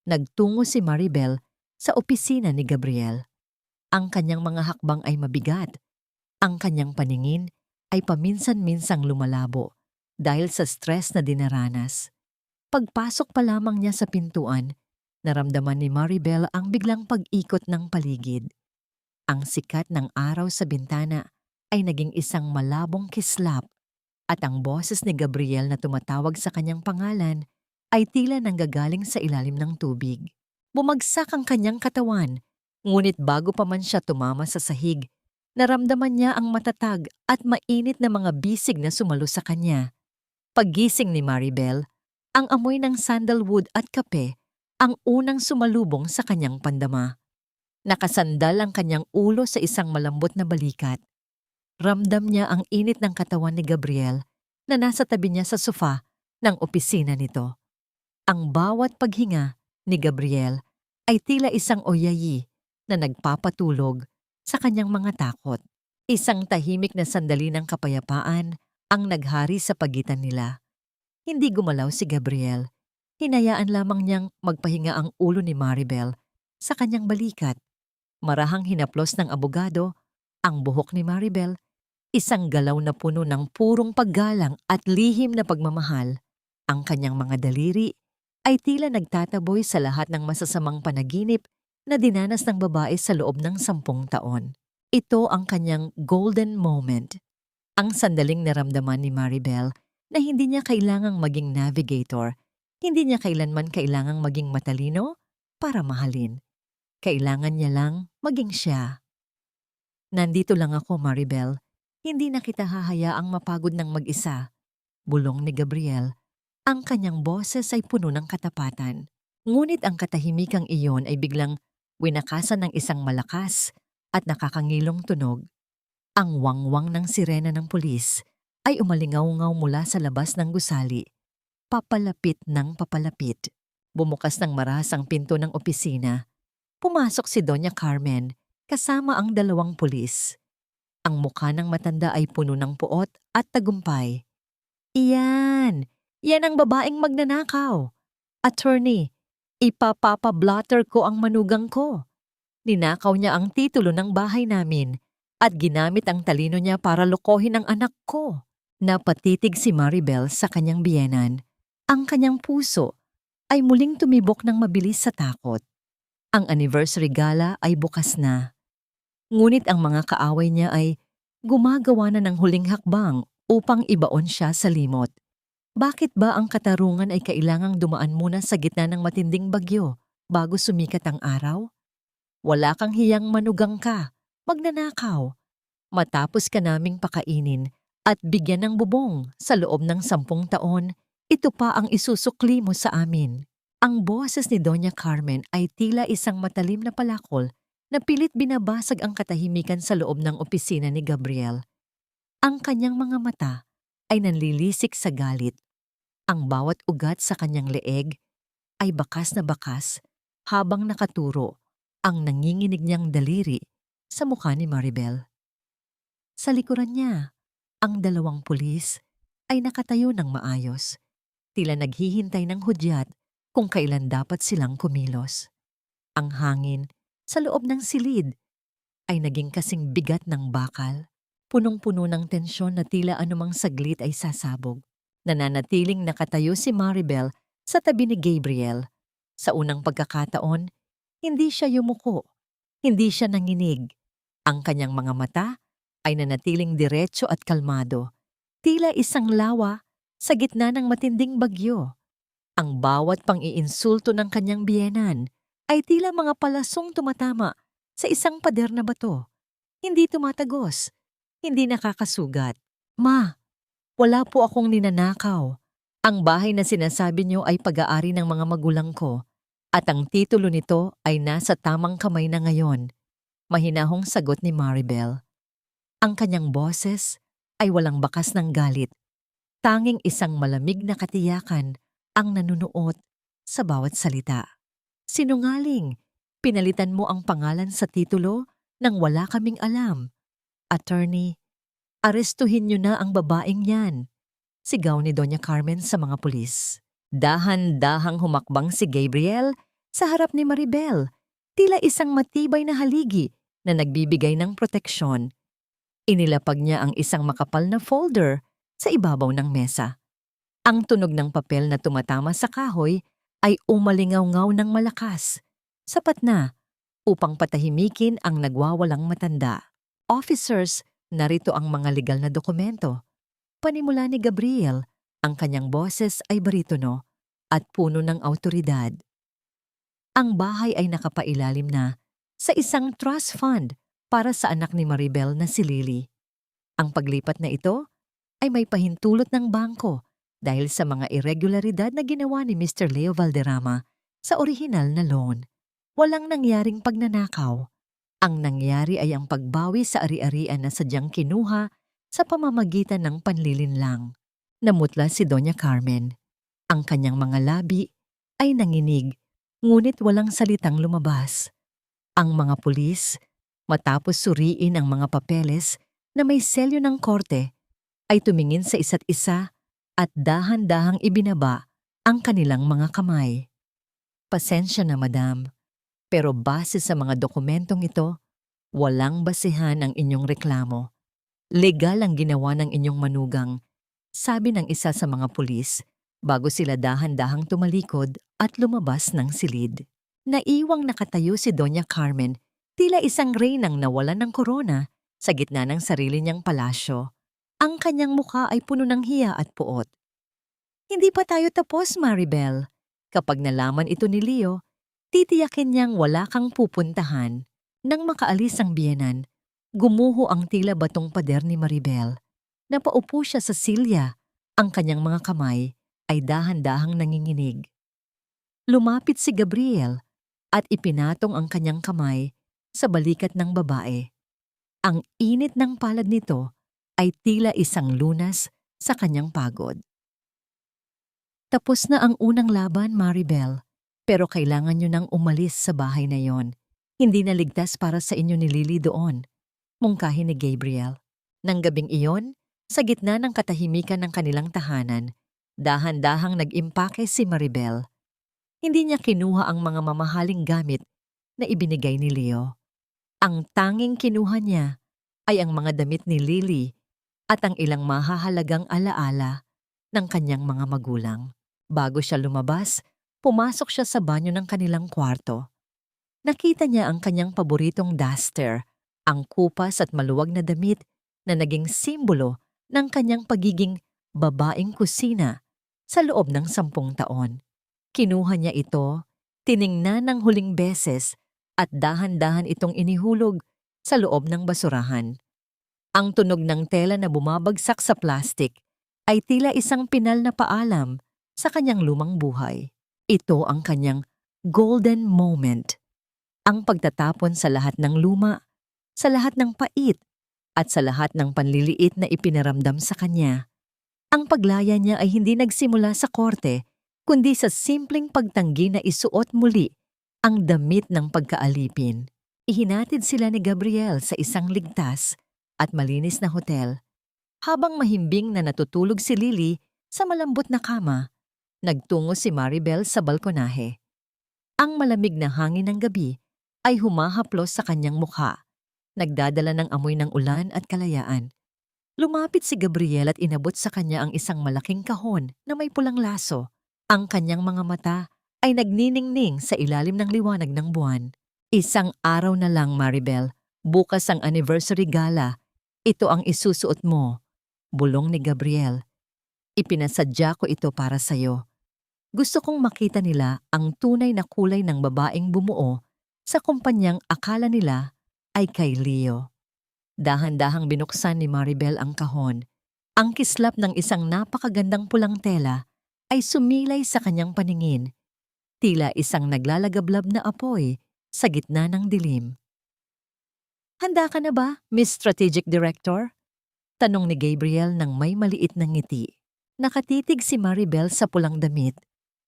nagtungo si Maribel sa opisina ni Gabriel. Ang kanyang mga hakbang ay mabigat. Ang kanyang paningin ay paminsan-minsang lumalabo dahil sa stress na dinaranas. Pagpasok pa lamang niya sa pintuan, naramdaman ni Maribel ang biglang pag-ikot ng paligid. Ang sikat ng araw sa bintana ay naging isang malabong kislap at ang boses ni Gabriel na tumatawag sa kanyang pangalan ay tila nanggagaling sa ilalim ng tubig. Bumagsak ang kanyang katawan, ngunit bago pa man siya tumama sa sahig, naramdaman niya ang matatag at mainit na mga bisig na sumalo sa kanya. Paggising ni Maribel, ang amoy ng sandalwood at kape ang unang sumalubong sa kanyang pandama. Nakasandal ang kanyang ulo sa isang malambot na balikat. Ramdam niya ang init ng katawan ni Gabriel na nasa tabi niya sa sofa ng opisina nito. Ang bawat paghinga ni Gabriel ay tila isang oyayi na nagpapatulog sa kanyang mga takot. Isang tahimik na sandali ng kapayapaan ang naghari sa pagitan nila. Hindi gumalaw si Gabriel. Hinayaan lamang niyang magpahinga ang ulo ni Maribel sa kanyang balikat. Marahang hinaplos ng abogado ang buhok ni Maribel, isang galaw na puno ng purong paggalang at lihim na pagmamahal. Ang kanyang mga daliri ay tila nagtataboy sa lahat ng masasamang panaginip na dinanas ng babae sa loob ng 10 taon. Ito ang kanyang golden moment. Ang sandaling naramdaman ni Maribel na hindi niya kailangang maging navigator, hindi niya kailanman kailangang maging matalino para mahalin. Kailangan niya lang maging siya. "Nandito lang ako, Maribel. Hindi na kita hahayaang mapagod ng mag-isa," bulong ni Gabriel. Ang kanyang boses ay puno ng katapatan. Ngunit ang katahimikang iyon ay biglang winakasan ng isang malakas at nakakangilong tunog. Ang wangwang ng sirena ng pulis ay umalingaw-ngaw mula sa labas ng gusali. Papalapit ng papalapit. Bumukas ng marahas ang pinto ng opisina. Pumasok si Doña Carmen kasama ang 2 pulis. Ang mukha ng matanda ay puno ng puot at tagumpay. "Iyan! Yan ang babaeng magnanakaw. Attorney, Ipapapablotter ko ang manugang ko. Ninakaw niya ang titulo ng bahay namin at ginamit ang talino niya para lokohin ang anak ko. Napatitig si Maribel sa kanyang biyenan. Ang kanyang puso ay muling tumibok ng mabilis sa takot. Ang anniversary gala ay bukas na. Ngunit ang mga kaaway niya ay gumagawa na ng huling hakbang upang ibaon siya sa limot. Bakit ba ang katarungan ay kailangang dumaan muna sa gitna ng matinding bagyo bago sumikat ang araw? Wala kang hiyang manugang ka, magnanakaw. Matapos ka naming pakainin at bigyan ng bubong sa loob ng 10 taon, ito pa ang isusukli mo sa amin. Ang boses ni Doña Carmen ay tila isang matalim na palakol na pilit binabasag ang katahimikan sa loob ng opisina ni Gabriel. Ang kanyang mga mata ay nanlilisik sa galit. Ang bawat ugat sa kanyang leeg ay bakas na bakas habang nakaturo ang nanginginig niyang daliri sa mukha ni Maribel. Sa likuran niya, ang 2 pulis ay nakatayo ng maayos, tila naghihintay ng hudyat kung kailan dapat silang kumilos. Ang hangin sa loob ng silid ay naging kasing bigat ng bakal, punong-puno ng tensyon na tila anumang saglit ay sasabog. Nananatiling nakatayo si Maribel sa tabi ni Gabriel. Sa unang pagkakataon, hindi siya yumuko, hindi siya nanginig. Ang kanyang mga mata ay nanatiling diretso at kalmado, tila isang lawa sa gitna ng matinding bagyo. Ang bawat pang-iinsulto ng kanyang biyenan ay tila mga palasong tumatama sa isang pader na bato. Hindi tumatagos, hindi nakakasugat. Ma, wala po akong ninanakaw. Ang bahay na sinasabi niyo ay pag-aari ng mga magulang ko at ang titulo nito ay nasa tamang kamay na ngayon. Mahinahong sagot ni Maribel. Ang kanyang boses ay walang bakas ng galit. Tanging isang malamig na katiyakan ang nanunuot sa bawat salita. Sinungaling, pinalitan mo ang pangalan sa titulo nang wala kaming alam. Attorney, arestuhin niyo na ang babaeng yan, sigaw ni Doña Carmen sa mga pulis. Dahan-dahang humakbang si Gabriel sa harap ni Maribel, tila isang matibay na haligi na nagbibigay ng proteksyon. Inilapag niya ang isang makapal na folder sa ibabaw ng mesa. Ang tunog ng papel na tumatama sa kahoy ay umalingaw-ngaw ng malakas, sapat na upang patahimikin ang nagwawalang matanda. Officers, narito ang mga legal na dokumento. Panimula ni Gabriel, ang kanyang boses ay baritono at puno ng awtoridad. Ang bahay ay nakapailalim na sa isang trust fund para sa anak ni Maribel na si Lily. Ang paglipat na ito ay may pahintulot ng bangko dahil sa mga irregularidad na ginawa ni Mr. Leo Valderrama sa orihinal na loan. Walang nangyaring pagnanakaw. Ang nangyari ay ang pagbawi sa ari-arian na sadyang kinuha sa pamamagitan ng panlilinlang. Namutla si Doña Carmen. Ang kanyang mga labi ay nanginig, ngunit walang salitang lumabas. Ang mga pulis, matapos suriin ang mga papeles na may selyo ng korte, ay tumingin sa isa't isa at dahan-dahang ibinaba ang kanilang mga kamay. Pasensya na, madam, pero base sa mga dokumentong ito, walang basehan ang inyong reklamo. Legal ang ginawa ng inyong manugang, sabi ng isa sa mga pulis bago sila dahan-dahang tumalikod at lumabas ng silid. Naiwang nakatayo si Doña Carmen, tila isang reynang nawalan ng korona sa gitna ng sarili niyang palasyo. Ang kanyang mukha ay puno ng hiya at puot. Hindi pa tayo tapos, Maribel. Kapag nalaman ito ni Leo, titiyakin niyang wala kang pupuntahan. Nang makaalis ang biyenan, gumuho ang tila batong pader ni Maribel. Napaupo siya sa silya. Ang kanyang mga kamay ay dahan-dahang nanginginig. Lumapit si Gabriel at ipinatong ang kanyang kamay sa balikat ng babae. Ang init ng palad nito ay tila isang lunas sa kanyang pagod. Tapos na ang unang laban, Maribel, pero kailangan nyo nang umalis sa bahay na yon. Hindi na ligtas para sa inyo ni Lily doon, mungkahi ni Gabriel. Nang gabing iyon, sa gitna ng katahimikan ng kanilang tahanan, dahan-dahang nag-impake si Maribel. Hindi niya kinuha ang mga mamahaling gamit na ibinigay ni Leo. Ang tanging kinuha niya ay ang mga damit ni Lily at ang ilang mahahalagang alaala ng kanyang mga magulang. Bago siya lumabas, pumasok siya sa banyo ng kanilang kwarto. Nakita niya ang kanyang paboritong duster, ang kupas at maluwag na damit na naging simbolo ng kanyang pagiging babaeng kusina sa loob ng 10 taon. Kinuha niya ito, tiningnan ng huling beses at dahan-dahan itong inihulog sa loob ng basurahan. Ang tunog ng tela na bumabagsak sa plastik ay tila isang pinal na paalam sa kanyang lumang buhay. Ito ang kanyang golden moment. Ang pagtatapon sa lahat ng luma, sa lahat ng pait, at sa lahat ng panliliit na ipinaramdam sa kanya. Ang paglaya niya ay hindi nagsimula sa korte, kundi sa simpleng pagtanggi na isuot muli ang damit ng pagkaalipin. Ihinatid sila ni Gabriel sa isang ligtas at malinis na hotel. Habang mahimbing na natutulog si Lily sa malambot na kama, nagtungo si Maribel sa balkonahe. Ang malamig na hangin ng gabi ay humahaplos sa kanyang mukha, nagdadala ng amoy ng ulan at kalayaan. Lumapit si Gabriel at inabot sa kanya ang isang malaking kahon na may pulang laso. Ang kanyang mga mata ay nagniningning sa ilalim ng liwanag ng buwan. Isang araw na lang, Maribel. Bukas ang anniversary gala. Ito ang isusuot mo. Bulong ni Gabriel. Ipinasadya ko ito para sa'yo. Gusto kong makita nila ang tunay na kulay ng babaeng bumuo sa kumpanyang akala nila ay kay Leo. Dahan-dahang binuksan ni Maribel ang kahon. Ang kislap ng isang napakagandang pulang tela ay sumilay sa kanyang paningin, tila isang naglalagablab na apoy sa gitna ng dilim. "Handa ka na ba, Miss Strategic Director?" Tanong ni Gabriel ng may maliit na ngiti. Nakatitig si Maribel sa pulang damit.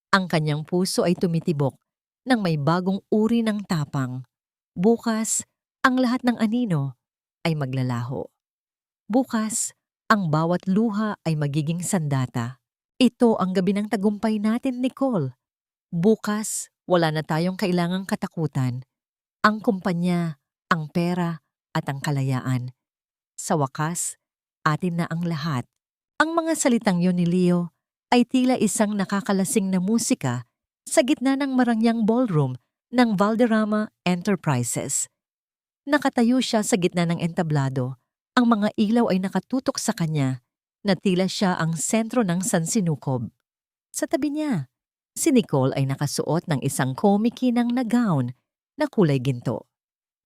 Ang kanyang puso ay tumitibok nang may bagong uri ng tapang. Bukas, ang lahat ng anino ay maglalaho. Bukas, ang bawat luha ay magiging sandata. Ito ang gabi ng tagumpay natin, Nicole. Bukas, wala na tayong kailangang katakutan. Ang kumpanya, ang pera, at ang kalayaan. Sa wakas, atin na ang lahat. Ang mga salitang yun ni Leo ay tila isang nakakalasing na musika sa gitna ng marangyang ballroom ng Valderrama Enterprises. Nakatayo siya sa gitna ng entablado. Ang mga ilaw ay nakatutok sa kanya na tila siya ang sentro ng sansinukob. Sa tabi niya, si Nicole ay nakasuot ng isang komikinang na gown na kulay ginto.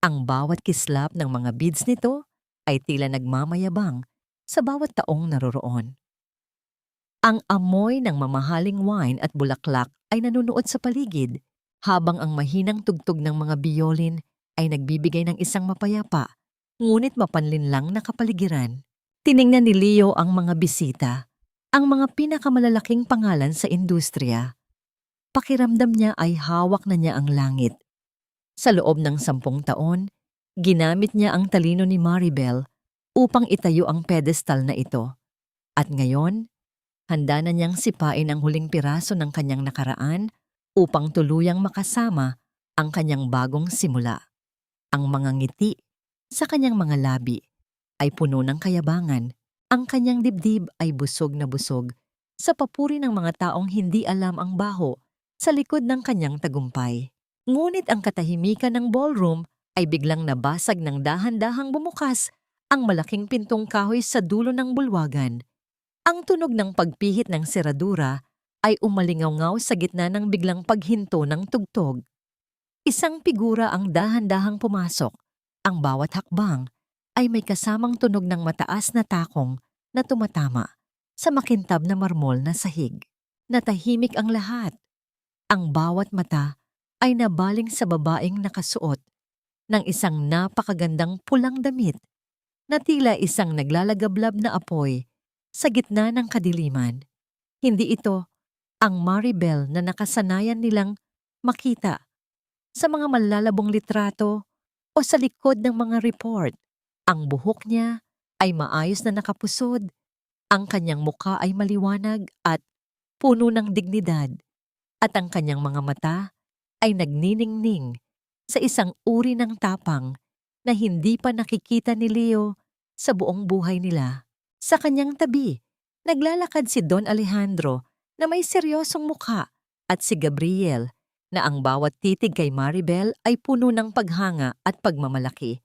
Ang bawat kislap ng mga beads nito ay tila nagmamayabang sa bawat taong naroroon. Ang amoy ng mamahaling wine at bulaklak ay nanunuot sa paligid, habang ang mahinang tugtog ng mga biolin ay nagbibigay ng isang mapayapa, ngunit mapanlinlang na kapaligiran. Tiningnan ni Leo ang mga bisita, ang mga pinakamalalaking pangalan sa industriya. Pakiramdam niya ay hawak na niya ang langit. Sa loob ng 10 taon, ginamit niya ang talino ni Maribel upang itayo ang pedestal na ito. At ngayon, handa na niyang sipain ang huling piraso ng kanyang nakaraan upang tuluyang makasama ang kanyang bagong simula. Ang mga ngiti sa kanyang mga labi ay puno ng kayabangan. Ang kanyang dibdib ay busog na busog sa papuri ng mga taong hindi alam ang baho sa likod ng kanyang tagumpay. Ngunit ang katahimikan ng ballroom ay biglang nabasag ng dahan-dahang bumukas ang malaking pintong kahoy sa dulo ng bulwagan. Ang tunog ng pagpihit ng seradura ay umalingaw-ngaw sa gitna ng biglang paghinto ng tugtog. Isang figura ang dahan-dahang pumasok. Ang bawat hakbang ay may kasamang tunog ng mataas na takong na tumatama sa makintab na marmol na sahig. Natahimik ang lahat. Ang bawat mata ay nabaling sa babaeng nakasuot ng isang napakagandang pulang damit na tila isang naglalagablab na apoy sa gitna ng kadiliman. Hindi ito ang Maribel na nakasanayan nilang makita sa mga malalabong litrato o sa likod ng mga report. Ang buhok niya ay maayos na nakapusod, ang kanyang mukha ay maliwanag at puno ng dignidad, at ang kanyang mga mata ay nagniningning sa isang uri ng tapang na hindi pa nakikita ni Leo sa buong buhay nila. Sa kanyang tabi, naglalakad si Don Alejandro na may seryosong mukha at si Gabriel na ang bawat titig kay Maribel ay puno ng paghanga at pagmamalaki.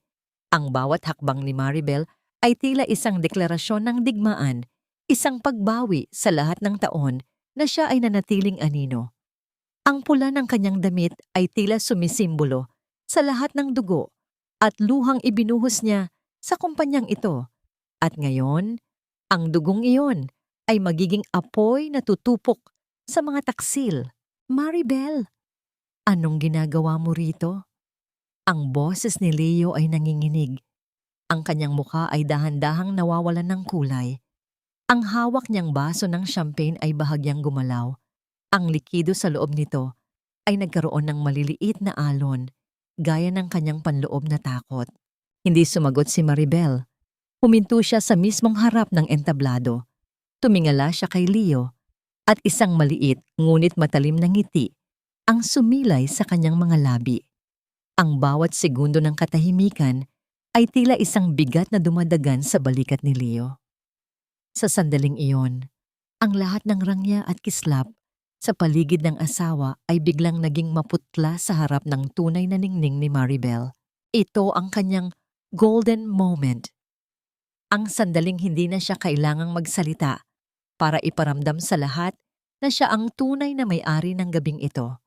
Ang bawat hakbang ni Maribel ay tila isang deklarasyon ng digmaan, isang pagbawi sa lahat ng taon na siya ay nanatiling anino. Ang pula ng kanyang damit ay tila sumisimbolo sa lahat ng dugo at luhang ibinuhos niya sa kumpanyang ito. At ngayon, ang dugong iyon ay magiging apoy na tutupok sa mga taksil. Maribel, anong ginagawa mo rito? Ang boses ni Leo ay nanginginig. Ang kanyang mukha ay dahan-dahang nawawalan ng kulay. Ang hawak niyang baso ng champagne ay bahagyang gumalaw. Ang likido sa loob nito ay nagkaroon ng maliliit na alon, gaya ng kanyang panloob na takot. Hindi sumagot si Maribel. Huminto siya sa mismong harap ng entablado. Tumingala siya kay Leo at isang maliit ngunit matalim na ngiti ang sumilay sa kanyang mga labi. Ang bawat segundo ng katahimikan ay tila isang bigat na dumadagan sa balikat ni Leo. Sa sandaling iyon, ang lahat ng rangya at kislap sa paligid ng asawa ay biglang naging maputla sa harap ng tunay na ningning ni Maribel. Ito ang kanyang golden moment. Ang sandaling hindi na siya kailangang magsalita para iparamdam sa lahat na siya ang tunay na may-ari ng gabing ito.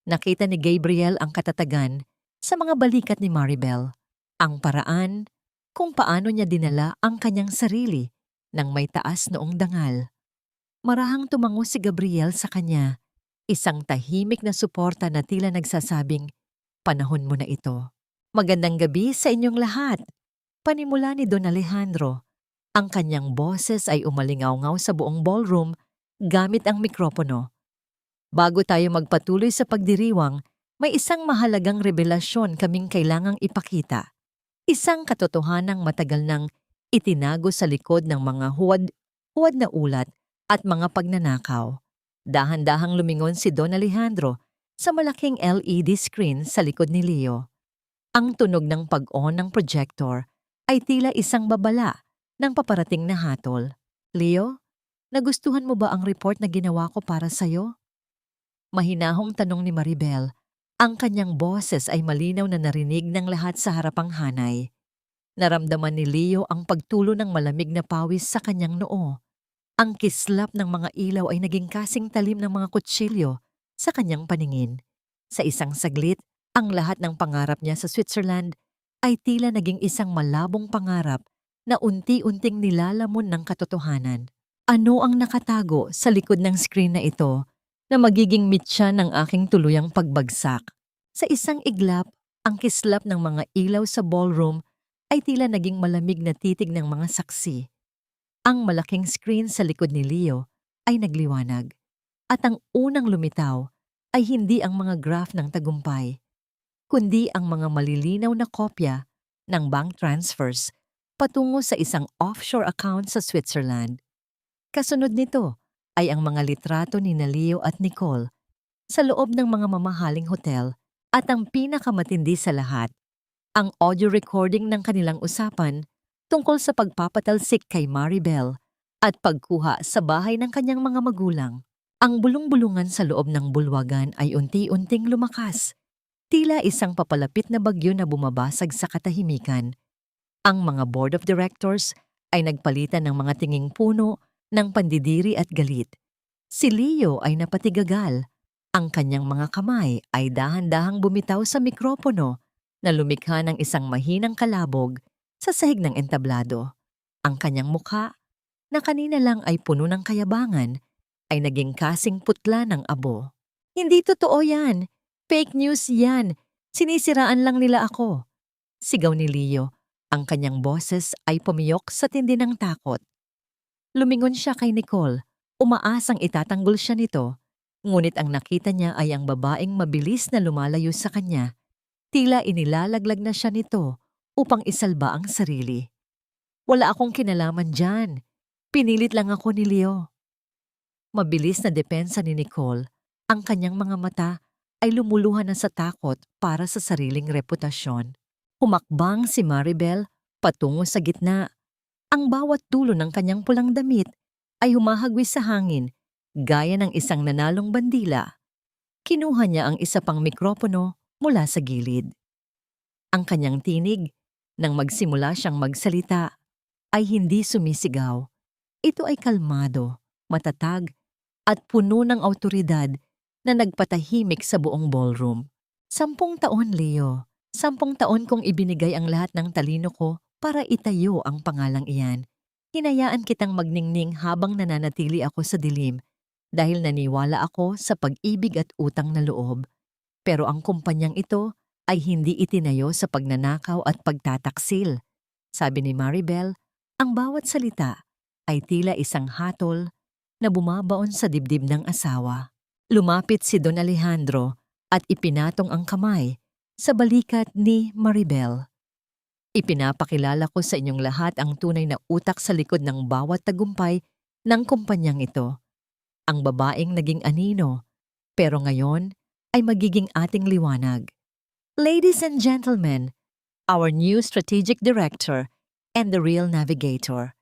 Nakita ni Gabriel ang katatagan sa mga balikat ni Maribel, ang paraan kung paano niya dinala ang kanyang sarili nang may taas noong dangal. Marahang tumango si Gabriel sa kanya, isang tahimik na suporta na tila nagsasabing, "Panahon mo na ito." "Magandang gabi sa inyong lahat," panimula ni Don Alejandro. Ang kanyang boses ay umalingaw-ngaw sa buong ballroom gamit ang mikropono. "Bago tayo magpatuloy sa pagdiriwang, may isang mahalagang revelasyon kaming kailangang ipakita. Isang katotohanang matagal nang itinago sa likod ng mga huwad na ulat at mga pagnanakaw." Dahan-dahang lumingon si Don Alejandro sa malaking LED screen sa likod ni Leo. Ang tunog ng pag-on ng projector ay tila isang babala ng paparating na hatol. "Leo, nagustuhan mo ba ang report na ginawa ko para sa'yo?" Mahinahong tanong ni Maribel. Ang kanyang boses ay malinaw na narinig ng lahat sa harapang hanay. Naramdaman ni Leo ang pagtulo ng malamig na pawis sa kanyang noo. Ang kislap ng mga ilaw ay naging kasing talim ng mga kutsilyo sa kanyang paningin. Sa isang saglit, ang lahat ng pangarap niya sa Switzerland ay tila naging isang malabong pangarap na unti-unting nilalamon ng katotohanan. Ano ang nakatago sa likod ng screen na ito na magiging mitya ng aking tuluyang pagbagsak? Sa isang iglap, ang kislap ng mga ilaw sa ballroom ay tila naging malamig na titig ng mga saksi. Ang malaking screen sa likod ni Leo ay nagliwanag, at ang unang lumitaw ay hindi ang mga graph ng tagumpay, kundi ang mga malilinaw na kopya ng bank transfers patungo sa isang offshore account sa Switzerland. Kasunod nito ay ang mga litrato ni Leo at Nicole sa loob ng mga mamahaling hotel, at ang pinakamatindi sa lahat, ang audio recording ng kanilang usapan tungkol sa pagpapatalsik kay Maribel at pagkuha sa bahay ng kanyang mga magulang. Ang bulong-bulungan sa loob ng bulwagan ay unti-unting lumakas, tila isang papalapit na bagyo na bumabasag sa katahimikan. Ang mga board of directors ay nagpalitan ng mga tinging puno ng pandidiri at galit. Si Leo ay napatigagal. Ang kanyang mga kamay ay dahan-dahang bumitaw sa mikropono na lumikha ng isang mahinang kalabog sa sahig ng entablado. Ang kanyang mukha, na kanina lang ay puno ng kayabangan, ay naging kasing putla ng abo. "Hindi totoo yan! Fake news yan! Sinisiraan lang nila ako!" Sigaw ni Leo. Ang kanyang boses ay pumiyok sa tindi ng takot. Lumingon siya kay Nicole, umaasang itatanggol siya nito, ngunit ang nakita niya ay ang babaeng mabilis na lumalayo sa kanya. Tila inilalaglag na siya nito upang isalba ang sarili. "Wala akong kinalaman dyan. Pinilit lang ako ni Leo." Mabilis na depensa ni Nicole. Ang kanyang mga mata ay lumuluha na sa takot para sa sariling reputasyon. Humakbang si Maribel patungo sa gitna. Ang bawat dulo ng kanyang pulang damit ay humahagwis sa hangin gaya ng isang nanalong bandila. Kinuha niya ang isa pang mikropono mula sa gilid. Ang kanyang tinig, nang magsimula siyang magsalita, ay hindi sumisigaw. Ito ay kalmado, matatag, at puno ng awtoridad na nagpatahimik sa buong ballroom. 10 taon, Leo. 10 taon kong ibinigay ang lahat ng talino ko para itayo ang pangalang iyan. Hinayaan kitang magningning habang nananatili ako sa dilim dahil naniwala ako sa pag-ibig at utang na loob. Pero ang kumpanyang ito ay hindi itinayo sa pagnanakaw at pagtataksil. Sabi ni Maribel, ang bawat salita ay tila isang hatol na bumabaon sa dibdib ng asawa. Lumapit si Don Alejandro at ipinatong ang kamay sa balikat ni Maribel. Ipinapakilala ko sa inyong lahat ang tunay na utak sa likod ng bawat tagumpay ng kumpanyang ito. Ang babaeng naging anino, pero ngayon ay magiging ating liwanag. Ladies and gentlemen, our new strategic director and the real navigator,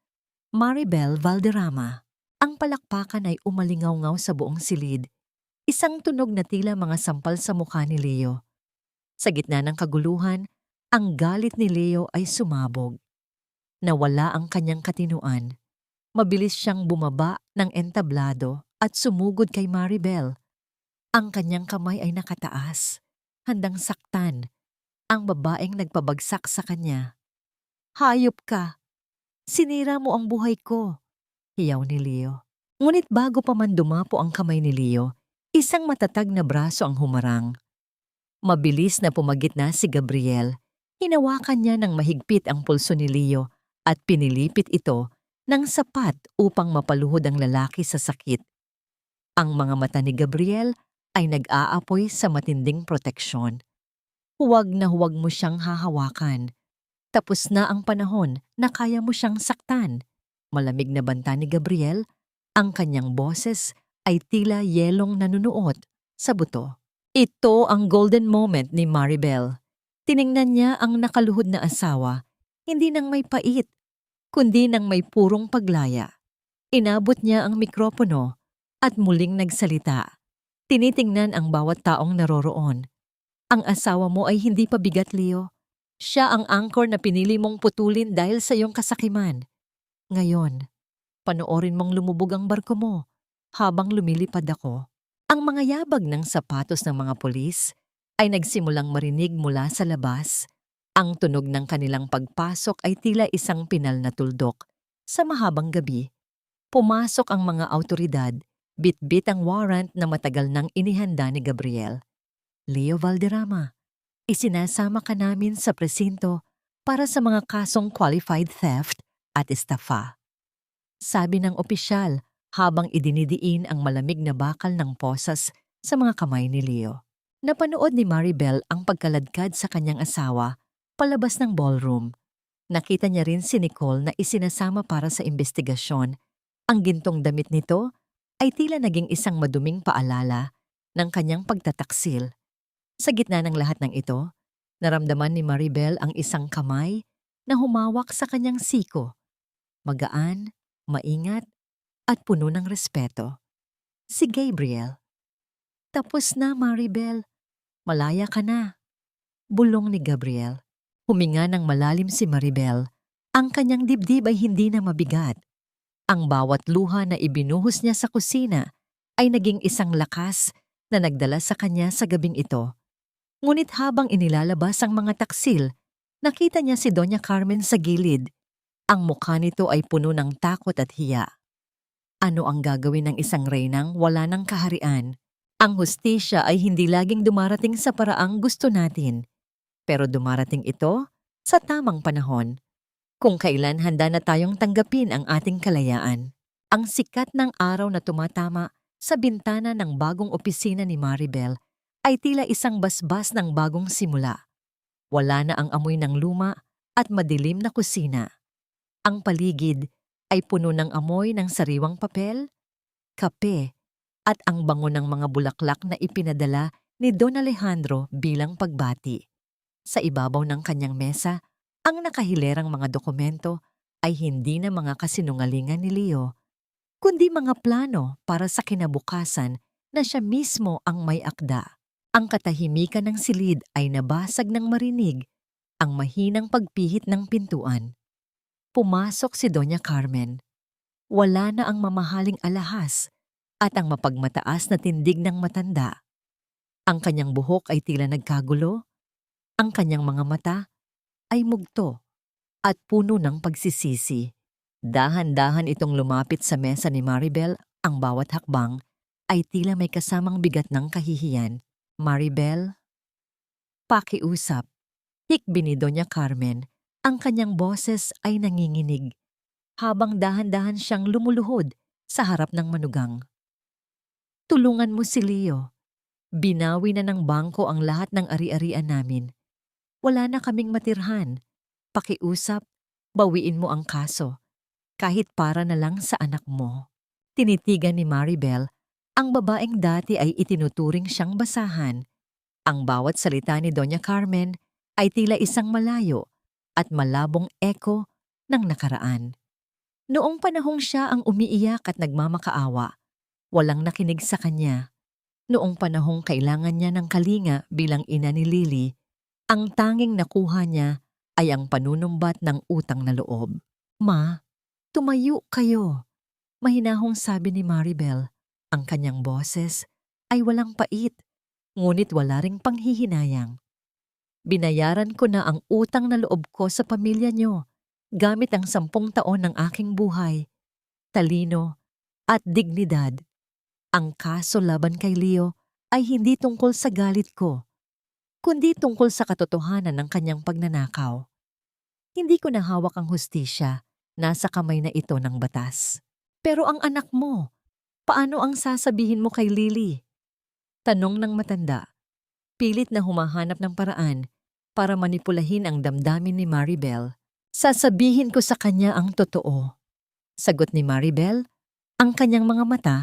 Maribel Valderrama. Ang palakpakan ay umalingaw-ngaw sa buong silid. Isang tunog na tila mga sampal sa mukha ni Leo. Sa gitna ng kaguluhan, ang galit ni Leo ay sumabog. Nawala ang kanyang katinuan. Mabilis siyang bumaba ng entablado at sumugod kay Maribel. Ang kanyang kamay ay nakataas, handang saktan ang babaeng nagpabagsak sa kanya. Hayop ka! Sinira mo ang buhay ko! Hiyaw ni Leo. Ngunit bago pa man dumapo ang kamay ni Leo, isang matatag na braso ang humarang. Mabilis na pumagitna si Gabriel. Hinawakan niya ng mahigpit ang pulso ni Leo at pinilipit ito ng sapat upang mapaluhod ang lalaki sa sakit. Ang mga mata ni Gabriel ay nag-aapoy sa matinding proteksyon. Huwag na huwag mo siyang hahawakan. Tapos na ang panahon na kaya mo siyang saktan. Malamig na banta ni Gabriel, ang kanyang boses ay tila yelong nanunuot sa buto. Ito ang golden moment ni Maribel. Tiningnan niya ang nakaluhod na asawa, hindi nang may pait, kundi nang may purong paglaya. Inabot niya ang mikropono at muling nagsalita. Tinitingnan ang bawat taong naroroon. Ang asawa mo ay hindi pa bigat, Leo. Siya ang angkor na pinili mong putulin dahil sa iyong kasakiman. Ngayon, panoorin mong lumubog ang barko mo habang lumilipad ako. Ang mga yabag ng sapatos ng mga pulis ay nagsimulang marinig mula sa labas. Ang tunog ng kanilang pagpasok ay tila isang pinal na tuldok. Sa mahabang gabi, pumasok ang mga awtoridad, bit-bit ang warrant na matagal nang inihanda ni Gabriel. Leo Valderrama, isinasama ka namin sa presinto para sa mga kasong qualified theft at estafa. Sabi ng opisyal habang idinidiin ang malamig na bakal ng posas sa mga kamay ni Leo. Napanood ni Maribel ang pagkaladkad sa kanyang asawa palabas ng ballroom. Nakita niya rin si Nicole na isinasama para sa investigasyon. Ang gintong damit nito ay tila naging isang maduming paalala ng kanyang pagtataksil. Sa gitna ng lahat ng ito, naramdaman ni Maribel ang isang kamay na humawak sa kanyang siko. Magaan, maingat, at puno ng respeto. Si Gabriel. Tapos na, Maribel. Malaya ka na. Bulong ni Gabriel. Huminga ng malalim si Maribel. Ang kanyang dibdib ay hindi na mabigat. Ang bawat luha na ibinuhos niya sa kusina ay naging isang lakas na nagdala sa kanya sa gabing ito. Ngunit habang inilalabas ang mga taksil, nakita niya si Doña Carmen sa gilid. Ang mukha nito ay puno ng takot at hiya. Ano ang gagawin ng isang reynang wala ng kaharian? Ang hustisya ay hindi laging dumarating sa paraang gusto natin. Pero dumarating ito sa tamang panahon. Kung kailan handa na tayong tanggapin ang ating kalayaan. Ang sikat ng araw na tumatama sa bintana ng bagong opisina ni Maribel ay tila isang basbas ng bagong simula. Wala na ang amoy ng luma at madilim na kusina. Ang paligid ay puno ng amoy ng sariwang papel, kape, at ang bango ng mga bulaklak na ipinadala ni Don Alejandro bilang pagbati. Sa ibabaw ng kanyang mesa, ang nakahilerang mga dokumento ay hindi na mga kasinungalingan ni Leo, kundi mga plano para sa kinabukasan na siya mismo ang may akda. Ang katahimikan ng silid ay nabasag ng marinig ang mahinang pagpihit ng pintuan. Pumasok si Doña Carmen. Wala na ang mamahaling alahas at ang mapagmataas na tindig ng matanda. Ang kanyang buhok ay tila nagkagulo, ang kanyang mga mata ay mugto at puno ng pagsisisi. Dahan-dahan itong lumapit sa mesa ni Maribel, ang bawat hakbang ay tila may kasamang bigat ng kahihiyan. Maribel, pakiusap. Hikbi ni Doña Carmen, ang kanyang boses ay nanginginig habang dahan-dahan siyang lumuluhod sa harap ng manugang. Tulungan mo si Leo. Binawi na ng bangko ang lahat ng ari-arian namin. Wala na kaming matirhan. Pakiusap, bawiin mo ang kaso, kahit para na lang sa anak mo. Tinitigan ni Maribel, ang babaeng dati ay itinuturing siyang basahan. Ang bawat salita ni Doña Carmen ay tila isang malayo at malabong eko ng nakaraan. Noong panahong siya ang umiiyak at nagmamakaawa, walang nakinig sa kanya. Noong panahong kailangan niya ng kalinga bilang ina ni Lily, ang tanging nakuha niya ay ang panunumbat ng utang na loob. Ma, tumayo kayo. Mahinahong sabi ni Maribel. Ang kanyang boses ay walang pait, ngunit wala ring panghihinayang. Binayaran ko na ang utang na loob ko sa pamilya niyo gamit ang 10 taon ng aking buhay, talino at dignidad. Ang kaso laban kay Leo ay hindi tungkol sa galit ko, kundi tungkol sa katotohanan ng kanyang pagnanakaw. Hindi ko na hawak ang hustisya, nasa kamay na ito ng batas. Pero ang anak mo, paano ang sasabihin mo kay Lily? Tanong ng matanda, pilit na humahanap ng paraan para manipulahin ang damdamin ni Maribel. Sasabihin ko sa kanya ang totoo. Sagot ni Maribel, ang kanyang mga mata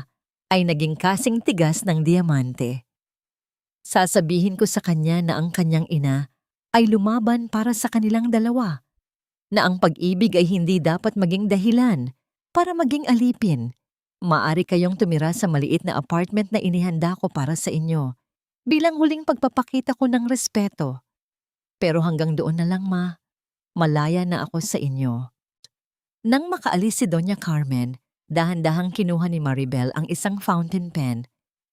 ay naging kasing tigas ng diamante. Sasabihin ko sa kanya na ang kanyang ina ay lumaban para sa kanilang dalawa, na ang pag-ibig ay hindi dapat maging dahilan para maging alipin. Maari kayong tumira sa maliit na apartment na inihanda ko para sa inyo, bilang huling pagpapakita ko ng respeto. Pero hanggang doon na lang, Ma. Malaya na ako sa inyo. Nang makaalis si Doña Carmen, dahan-dahang kinuha ni Maribel ang isang fountain pen.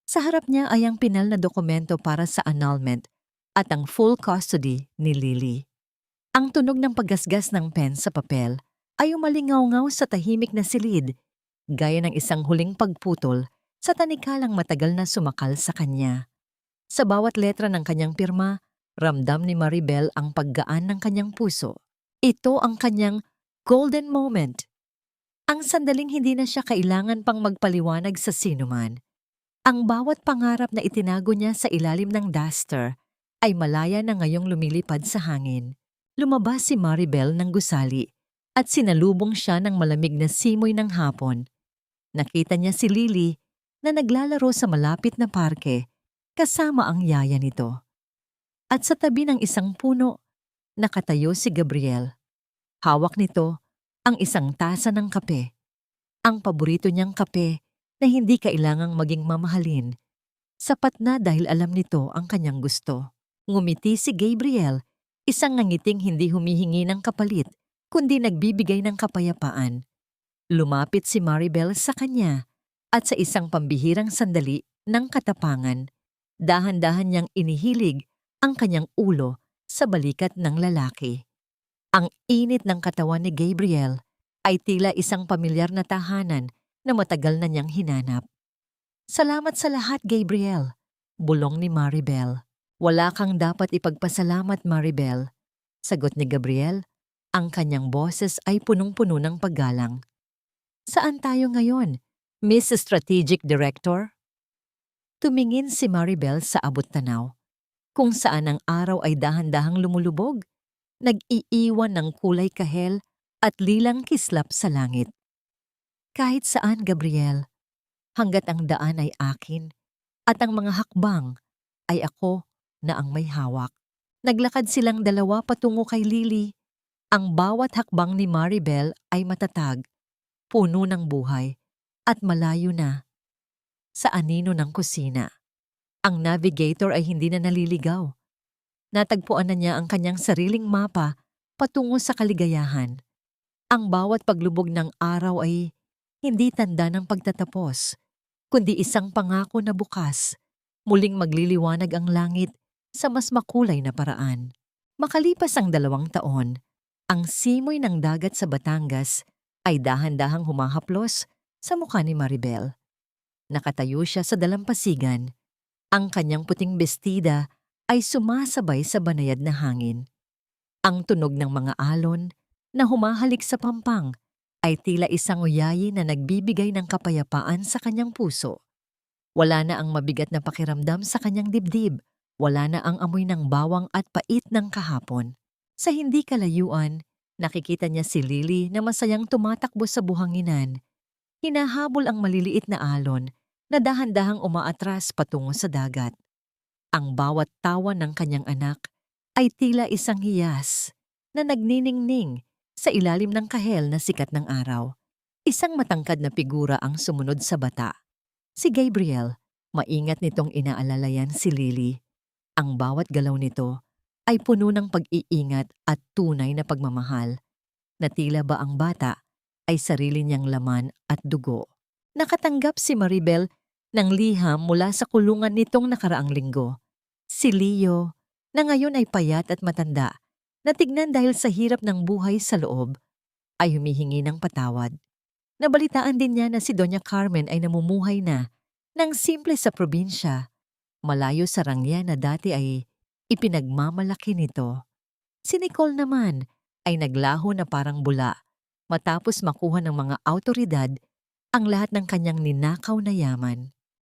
Sa harap niya ay ang pinal na dokumento para sa annulment at ang full custody ni Lily. Ang tunog ng paggasgas ng pen sa papel ay umalingaw-ngaw sa tahimik na silid, gaya ng isang huling pagputol sa tanikalang matagal na sumakal sa kanya. Sa bawat letra ng kanyang pirma, ramdam ni Maribel ang paggaan ng kanyang puso. Ito ang kanyang golden moment. Ang sandaling hindi na siya kailangan pang magpaliwanag sa sinuman. Ang bawat pangarap na itinago niya sa ilalim ng duster ay malaya na ngayong lumilipad sa hangin. Lumabas si Maribel ng gusali at sinalubong siya ng malamig na simoy ng hapon. Nakita niya si Lily na naglalaro sa malapit na parke kasama ang yaya nito. At sa tabi ng isang puno, nakatayo si Gabriel. Hawak nito ang isang tasa ng kape. Ang paborito niyang kape na hindi kailangang maging mamahalin. Sapat na dahil alam nito ang kanyang gusto. Ngumiti si Gabriel, isang ngangiting hindi humihingi ng kapalit, kundi nagbibigay ng kapayapaan. Lumapit si Maribel sa kanya at sa isang pambihirang sandali ng katapangan, dahan-dahan niyang inihilig ang kanyang ulo sa balikat ng lalaki. Ang init ng katawan ni Gabriel ay tila isang pamilyar na tahanan na matagal na niyang hinanap. Salamat sa lahat, Gabriel, bulong ni Maribel. Wala kang dapat ipagpasalamat, Maribel, sagot ni Gabriel. Ang kanyang boses ay punong-puno ng paggalang. Saan tayo ngayon, Miss Strategic Director? Tumingin si Maribel sa abot-tanaw, kung saan ang araw ay dahan-dahang lumulubog, nag-iiwan ng kulay kahel at lilang kislap sa langit. Kahit saan, Gabriel. hanggat ang daan ay akin at ang mga hakbang ay ako na ang may hawak. Naglakad silang dalawa patungo kay Lily. Ang bawat hakbang ni Maribel ay matatag, puno ng buhay, at malayo na sa anino ng kusina. Ang navigator ay hindi na naliligaw. Natagpuan na niya ang kanyang sariling mapa patungo sa kaligayahan. Ang bawat paglubog ng araw ay hindi tanda ng pagtatapos, kundi isang pangako na bukas. Muling magliliwanag ang langit sa mas makulay na paraan. Makalipas ang 2 taon, ang simoy ng dagat sa Batangas ay dahan-dahang humahaplos sa mukha ni Maribel. Nakatayo siya sa dalampasigan. Ang kanyang puting bestida ay sumasabay sa banayad na hangin. Ang tunog ng mga alon na humahalik sa pampang ay tila isang uyayi na nagbibigay ng kapayapaan sa kanyang puso. Wala na ang mabigat na pakiramdam sa kanyang dibdib. Wala na ang amoy ng bawang at pait ng kahapon. Sa hindi kalayuan, nakikita niya si Lily na masayang tumatakbo sa buhanginan. Hinahabol ang maliliit na alon na dahan-dahang umaatras patungo sa dagat. Ang bawat tawa ng kanyang anak ay tila isang hiyas na nagniningning sa ilalim ng kahel na sikat ng araw. Isang matangkad na figura ang sumunod sa bata. Si Gabriel, maingat nitong inaalalayan si Lily. Ang bawat galaw nito ay puno ng pag-iingat at tunay na pagmamahal, na tila ba ang bata ay sarili niyang laman at dugo. Nakatanggap si Maribel ng liham mula sa kulungan nitong nakaraang linggo. Si Leo, na ngayon ay payat at matanda, na tignan dahil sa hirap ng buhay sa loob, ay humihingi ng patawad. Nabalitaan din niya na si Doña Carmen ay namumuhay na ng simple sa probinsya, malayo sa rangya na dati ay ipinagmamalaki nito. Si Nicole naman ay naglaho na parang bula matapos makuha ng mga awtoridad ang lahat ng kanyang ninakaw na yaman.